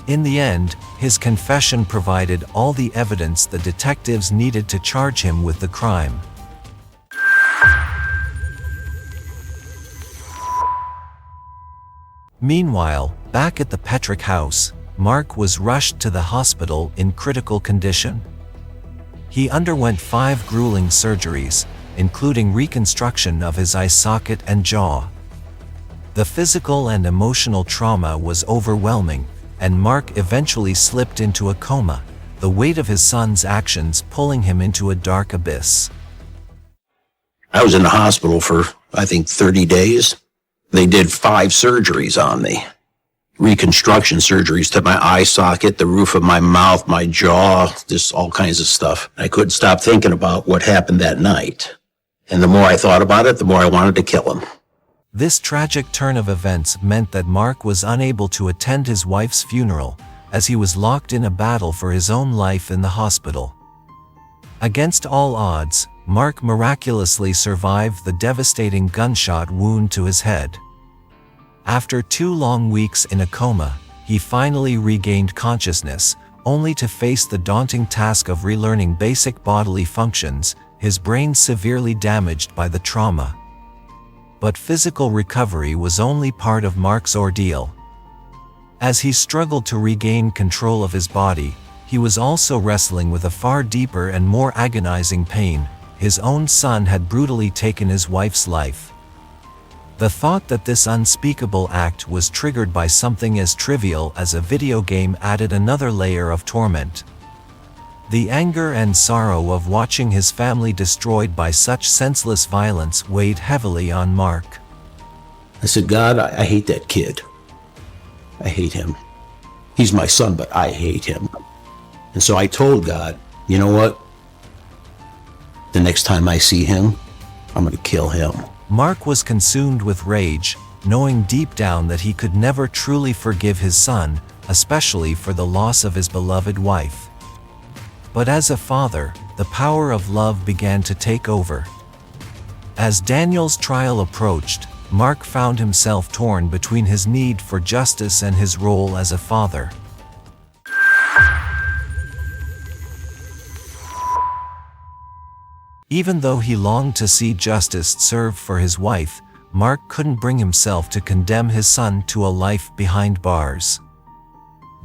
In the end, his confession provided all the evidence the detectives needed to charge him with the crime. Meanwhile, back at the Petrick house, Mark was rushed to the hospital in critical condition. He underwent 5 grueling surgeries, including reconstruction of his eye socket and jaw. The physical and emotional trauma was overwhelming, and Mark eventually slipped into a coma, the weight of his son's actions pulling him into a dark abyss. I was in the hospital for, I think, 30 days. They did 5 surgeries on me. reconstruction surgeries to my eye socket, the roof of my mouth, my jaw, just all kinds of stuff. I couldn't stop thinking about what happened that night. And the more I thought about it, the more I wanted to kill him. This tragic turn of events meant that Mark was unable to attend his wife's funeral, as he was locked in a battle for his own life in the hospital. Against all odds, Mark miraculously survived the devastating gunshot wound to his head. After 2 long weeks in a coma, he finally regained consciousness, only to face the daunting task of relearning basic bodily functions, his brain severely damaged by the trauma. But physical recovery was only part of Mark's ordeal. As he struggled to regain control of his body, he was also wrestling with a far deeper and more agonizing pain. His own son had brutally taken his wife's life. The thought that this unspeakable act was triggered by something as trivial as a video game added another layer of torment. The anger and sorrow of watching his family destroyed by such senseless violence weighed heavily on Mark. I said, God, I hate that kid. I hate him. He's my son, but I hate him. And so I told God, you know what? The next time I see him, I'm going to kill him. Mark was consumed with rage, knowing deep down that he could never truly forgive his son, especially for the loss of his beloved wife. But as a father, the power of love began to take over. As Daniel's trial approached, Mark found himself torn between his need for justice and his role as a father. Even though he longed to see justice served for his wife, Mark couldn't bring himself to condemn his son to a life behind bars.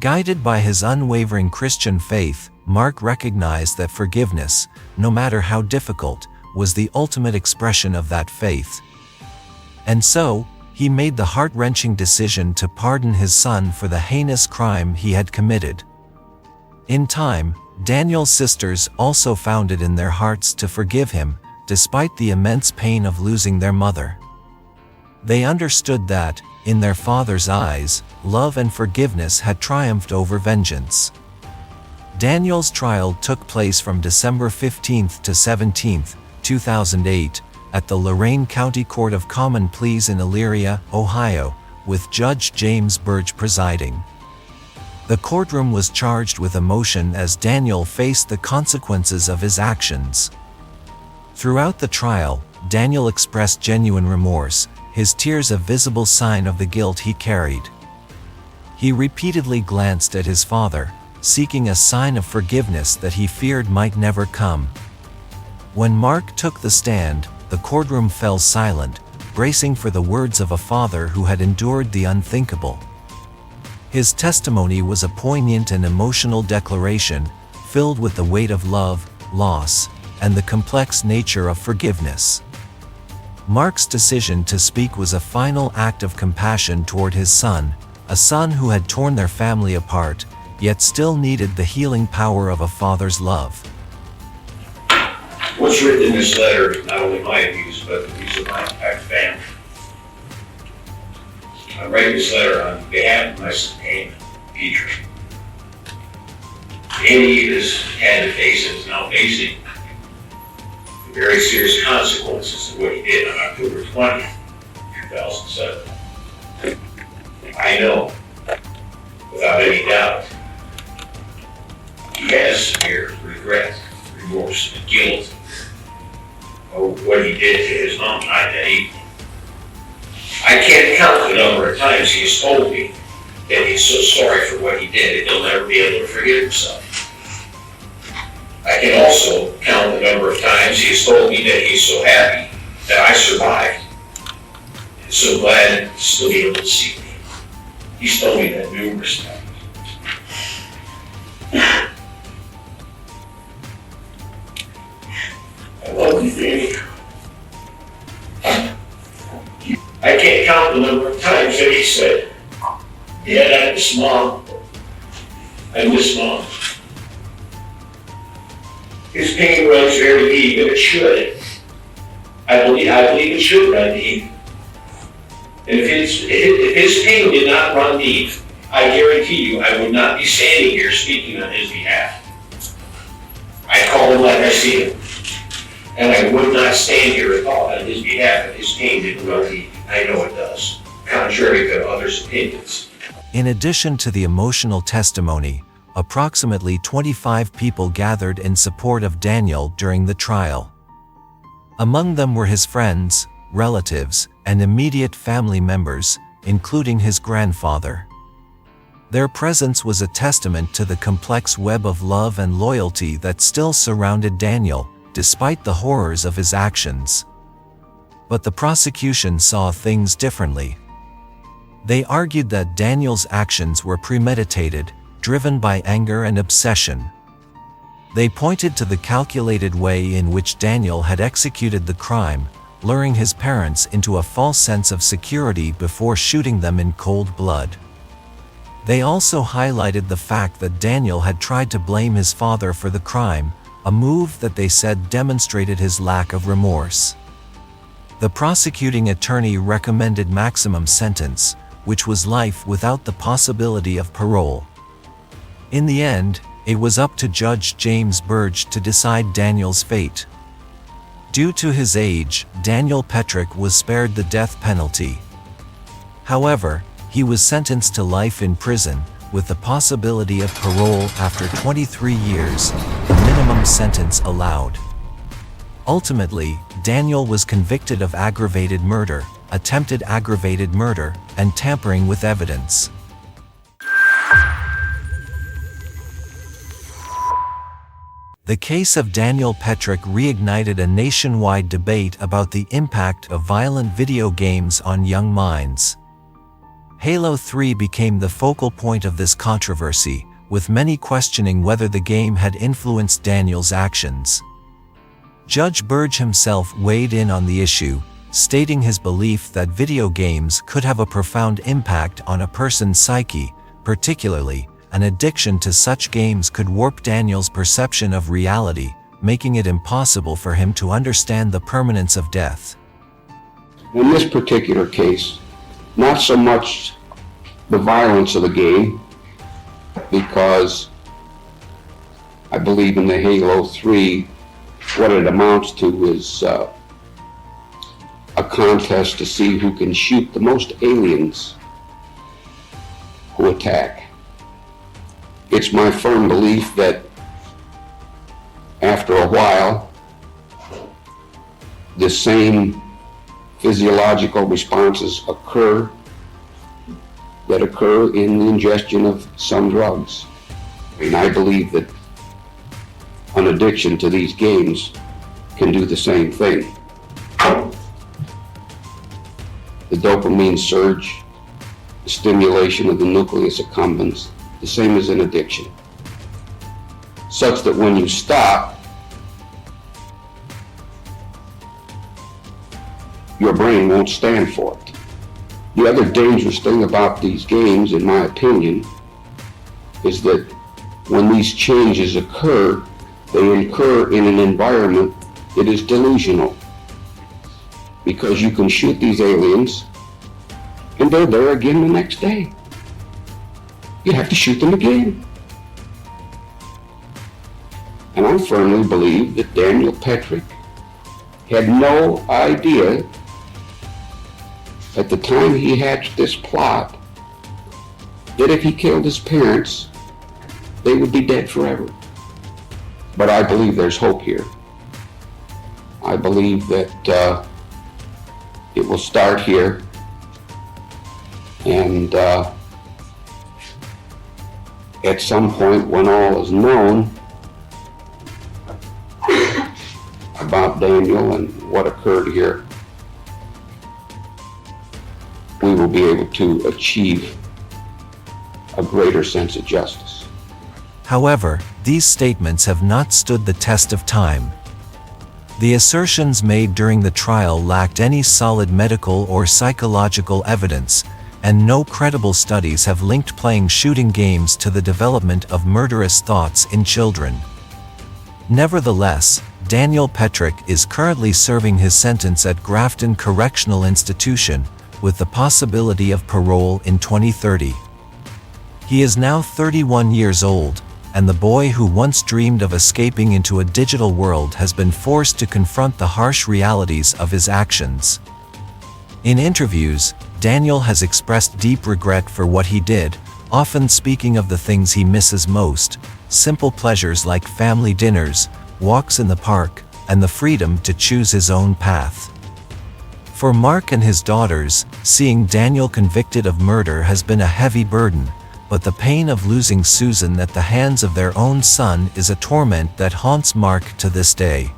Guided by his unwavering Christian faith, Mark recognized that forgiveness, no matter how difficult, was the ultimate expression of that faith. And so, he made the heart-wrenching decision to pardon his son for the heinous crime he had committed. In time, Daniel's sisters also found it in their hearts to forgive him, despite the immense pain of losing their mother. They understood that, in their father's eyes, love and forgiveness had triumphed over vengeance. Daniel's trial took place from December 15th to 17th, 2008, at the Lorain County Court of Common Pleas in Elyria, Ohio, with Judge James Burge presiding. The courtroom was charged with emotion as Daniel faced the consequences of his actions. Throughout the trial, Daniel expressed genuine remorse, his tears a visible sign of the guilt he carried. He repeatedly glanced at his father, seeking a sign of forgiveness that he feared might never come. When Mark took the stand, the courtroom fell silent, bracing for the words of a father who had endured the unthinkable. His testimony was a poignant and emotional declaration, filled with the weight of love, loss, and the complex nature of forgiveness. Mark's decision to speak was a final act of compassion toward his son, a son who had torn their family apart, yet still needed the healing power of a father's love. What's written in this letter is not only my views, but the views of my entire family. I write this letter on behalf of my son, Peter. Amy has had to face and is now facing the very serious consequences of what he did on October 20th, 2007. I know, without any doubt, he has severe regret, remorse, and guilt over what he did to his mom that evening. I can't count the number of times he has told me that he's so sorry for what he did and he'll never be able to forgive himself. I can also count the number of times he has told me that he's so happy that I survived and so glad to still be able to see me. He's told me that numerous times. I love you, baby. I can't count the number of times that he said, Dad, I miss Mom. I miss Mom. His pain runs very deep, and it should. I believe it should run deep. And if his pain did not run deep, I guarantee you I would not be standing here speaking on his behalf. I called him like I see him. And I would not stand here and talk on his behalf if his pain didn't run deep. I know it does, contrary to others' opinions. In addition to the emotional testimony, approximately 25 people gathered in support of Daniel during the trial. Among them were his friends, relatives, and immediate family members, including his grandfather. Their presence was a testament to the complex web of love and loyalty that still surrounded Daniel, despite the horrors of his actions. But the prosecution saw things differently. They argued that Daniel's actions were premeditated, driven by anger and obsession. They pointed to the calculated way in which Daniel had executed the crime, luring his parents into a false sense of security before shooting them in cold blood. They also highlighted the fact that Daniel had tried to blame his father for the crime, a move that they said demonstrated his lack of remorse. The prosecuting attorney recommended maximum sentence, which was life without the possibility of parole. In the end, it was up to Judge James Burge to decide Daniel's fate. Due to his age, Daniel Petrick was spared the death penalty. However, he was sentenced to life in prison, with the possibility of parole after 23 years, the minimum sentence allowed. Ultimately, Daniel was convicted of aggravated murder, attempted aggravated murder, and tampering with evidence. The case of Daniel Petrick reignited a nationwide debate about the impact of violent video games on young minds. Halo 3 became the focal point of this controversy, with many questioning whether the game had influenced Daniel's actions. Judge Burge himself weighed in on the issue, stating his belief that video games could have a profound impact on a person's psyche, particularly, an addiction to such games could warp Daniel's perception of reality, making it impossible for him to understand the permanence of death. In this particular case, not so much the violence of the game, because I believe in the Halo 3, what it amounts to is a contest to see who can shoot the most aliens who attack. It's my firm belief that after a while, the same physiological responses occur in the ingestion of some drugs. And I believe that an addiction to these games can do the same thing. The dopamine surge, the stimulation of the nucleus accumbens, the same as an addiction, such that when you stop, your brain won't stand for it. The other dangerous thing about these games, in my opinion, is that when these changes occur, they occur in an environment that is delusional. Because you can shoot these aliens, and they're there again the next day. You have to shoot them again. And I firmly believe that Daniel Petrick had no idea at the time he hatched this plot that if he killed his parents, they would be dead forever. But I believe there's hope here. I believe that it will start here, and at some point when all is known about Daniel and what occurred here, we will be able to achieve a greater sense of justice. However, these statements have not stood the test of time. The assertions made during the trial lacked any solid medical or psychological evidence, and no credible studies have linked playing shooting games to the development of murderous thoughts in children. Nevertheless, Daniel Petrick is currently serving his sentence at Grafton Correctional Institution, with the possibility of parole in 2030. He is now 31 years old, and the boy who once dreamed of escaping into a digital world has been forced to confront the harsh realities of his actions. In interviews, Daniel has expressed deep regret for what he did, often speaking of the things he misses most, simple pleasures like family dinners, walks in the park, and the freedom to choose his own path. For Mark and his daughters, seeing Daniel convicted of murder has been a heavy burden, but the pain of losing Susan at the hands of their own son is a torment that haunts Mark to this day.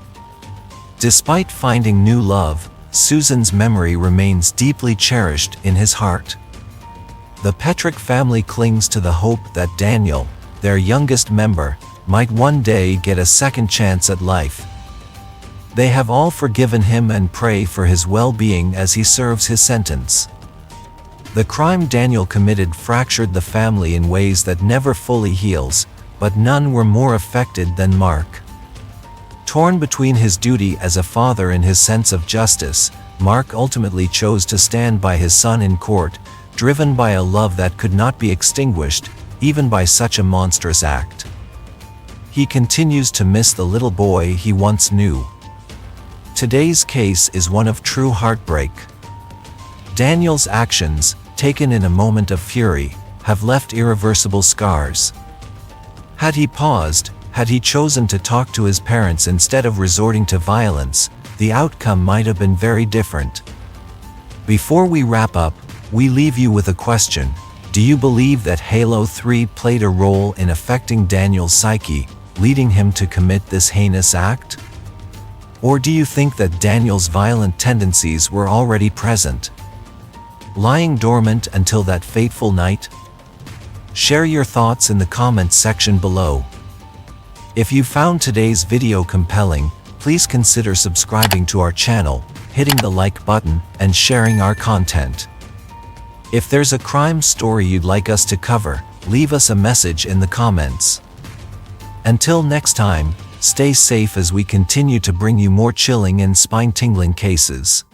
Despite finding new love, Susan's memory remains deeply cherished in his heart. The Petrick family clings to the hope that Daniel, their youngest member, might one day get a second chance at life. They have all forgiven him and pray for his well-being as he serves his sentence. The crime Daniel committed fractured the family in ways that never fully heals, but none were more affected than Mark. Torn between his duty as a father and his sense of justice, Mark ultimately chose to stand by his son in court, driven by a love that could not be extinguished, even by such a monstrous act. He continues to miss the little boy he once knew. Today's case is one of true heartbreak. Daniel's actions, taken in a moment of fury, have left irreversible scars. Had he paused, had he chosen to talk to his parents instead of resorting to violence, the outcome might have been very different. Before we wrap up, we leave you with a question. Do you believe that Halo 3 played a role in affecting Daniel's psyche, leading him to commit this heinous act? Or do you think that Daniel's violent tendencies were already present, lying dormant until that fateful night? Share your thoughts in the comments section below. If you found today's video compelling, please consider subscribing to our channel, hitting the like button, and sharing our content. If there's a crime story you'd like us to cover, leave us a message in the comments. Until next time, stay safe as we continue to bring you more chilling and spine-tingling cases.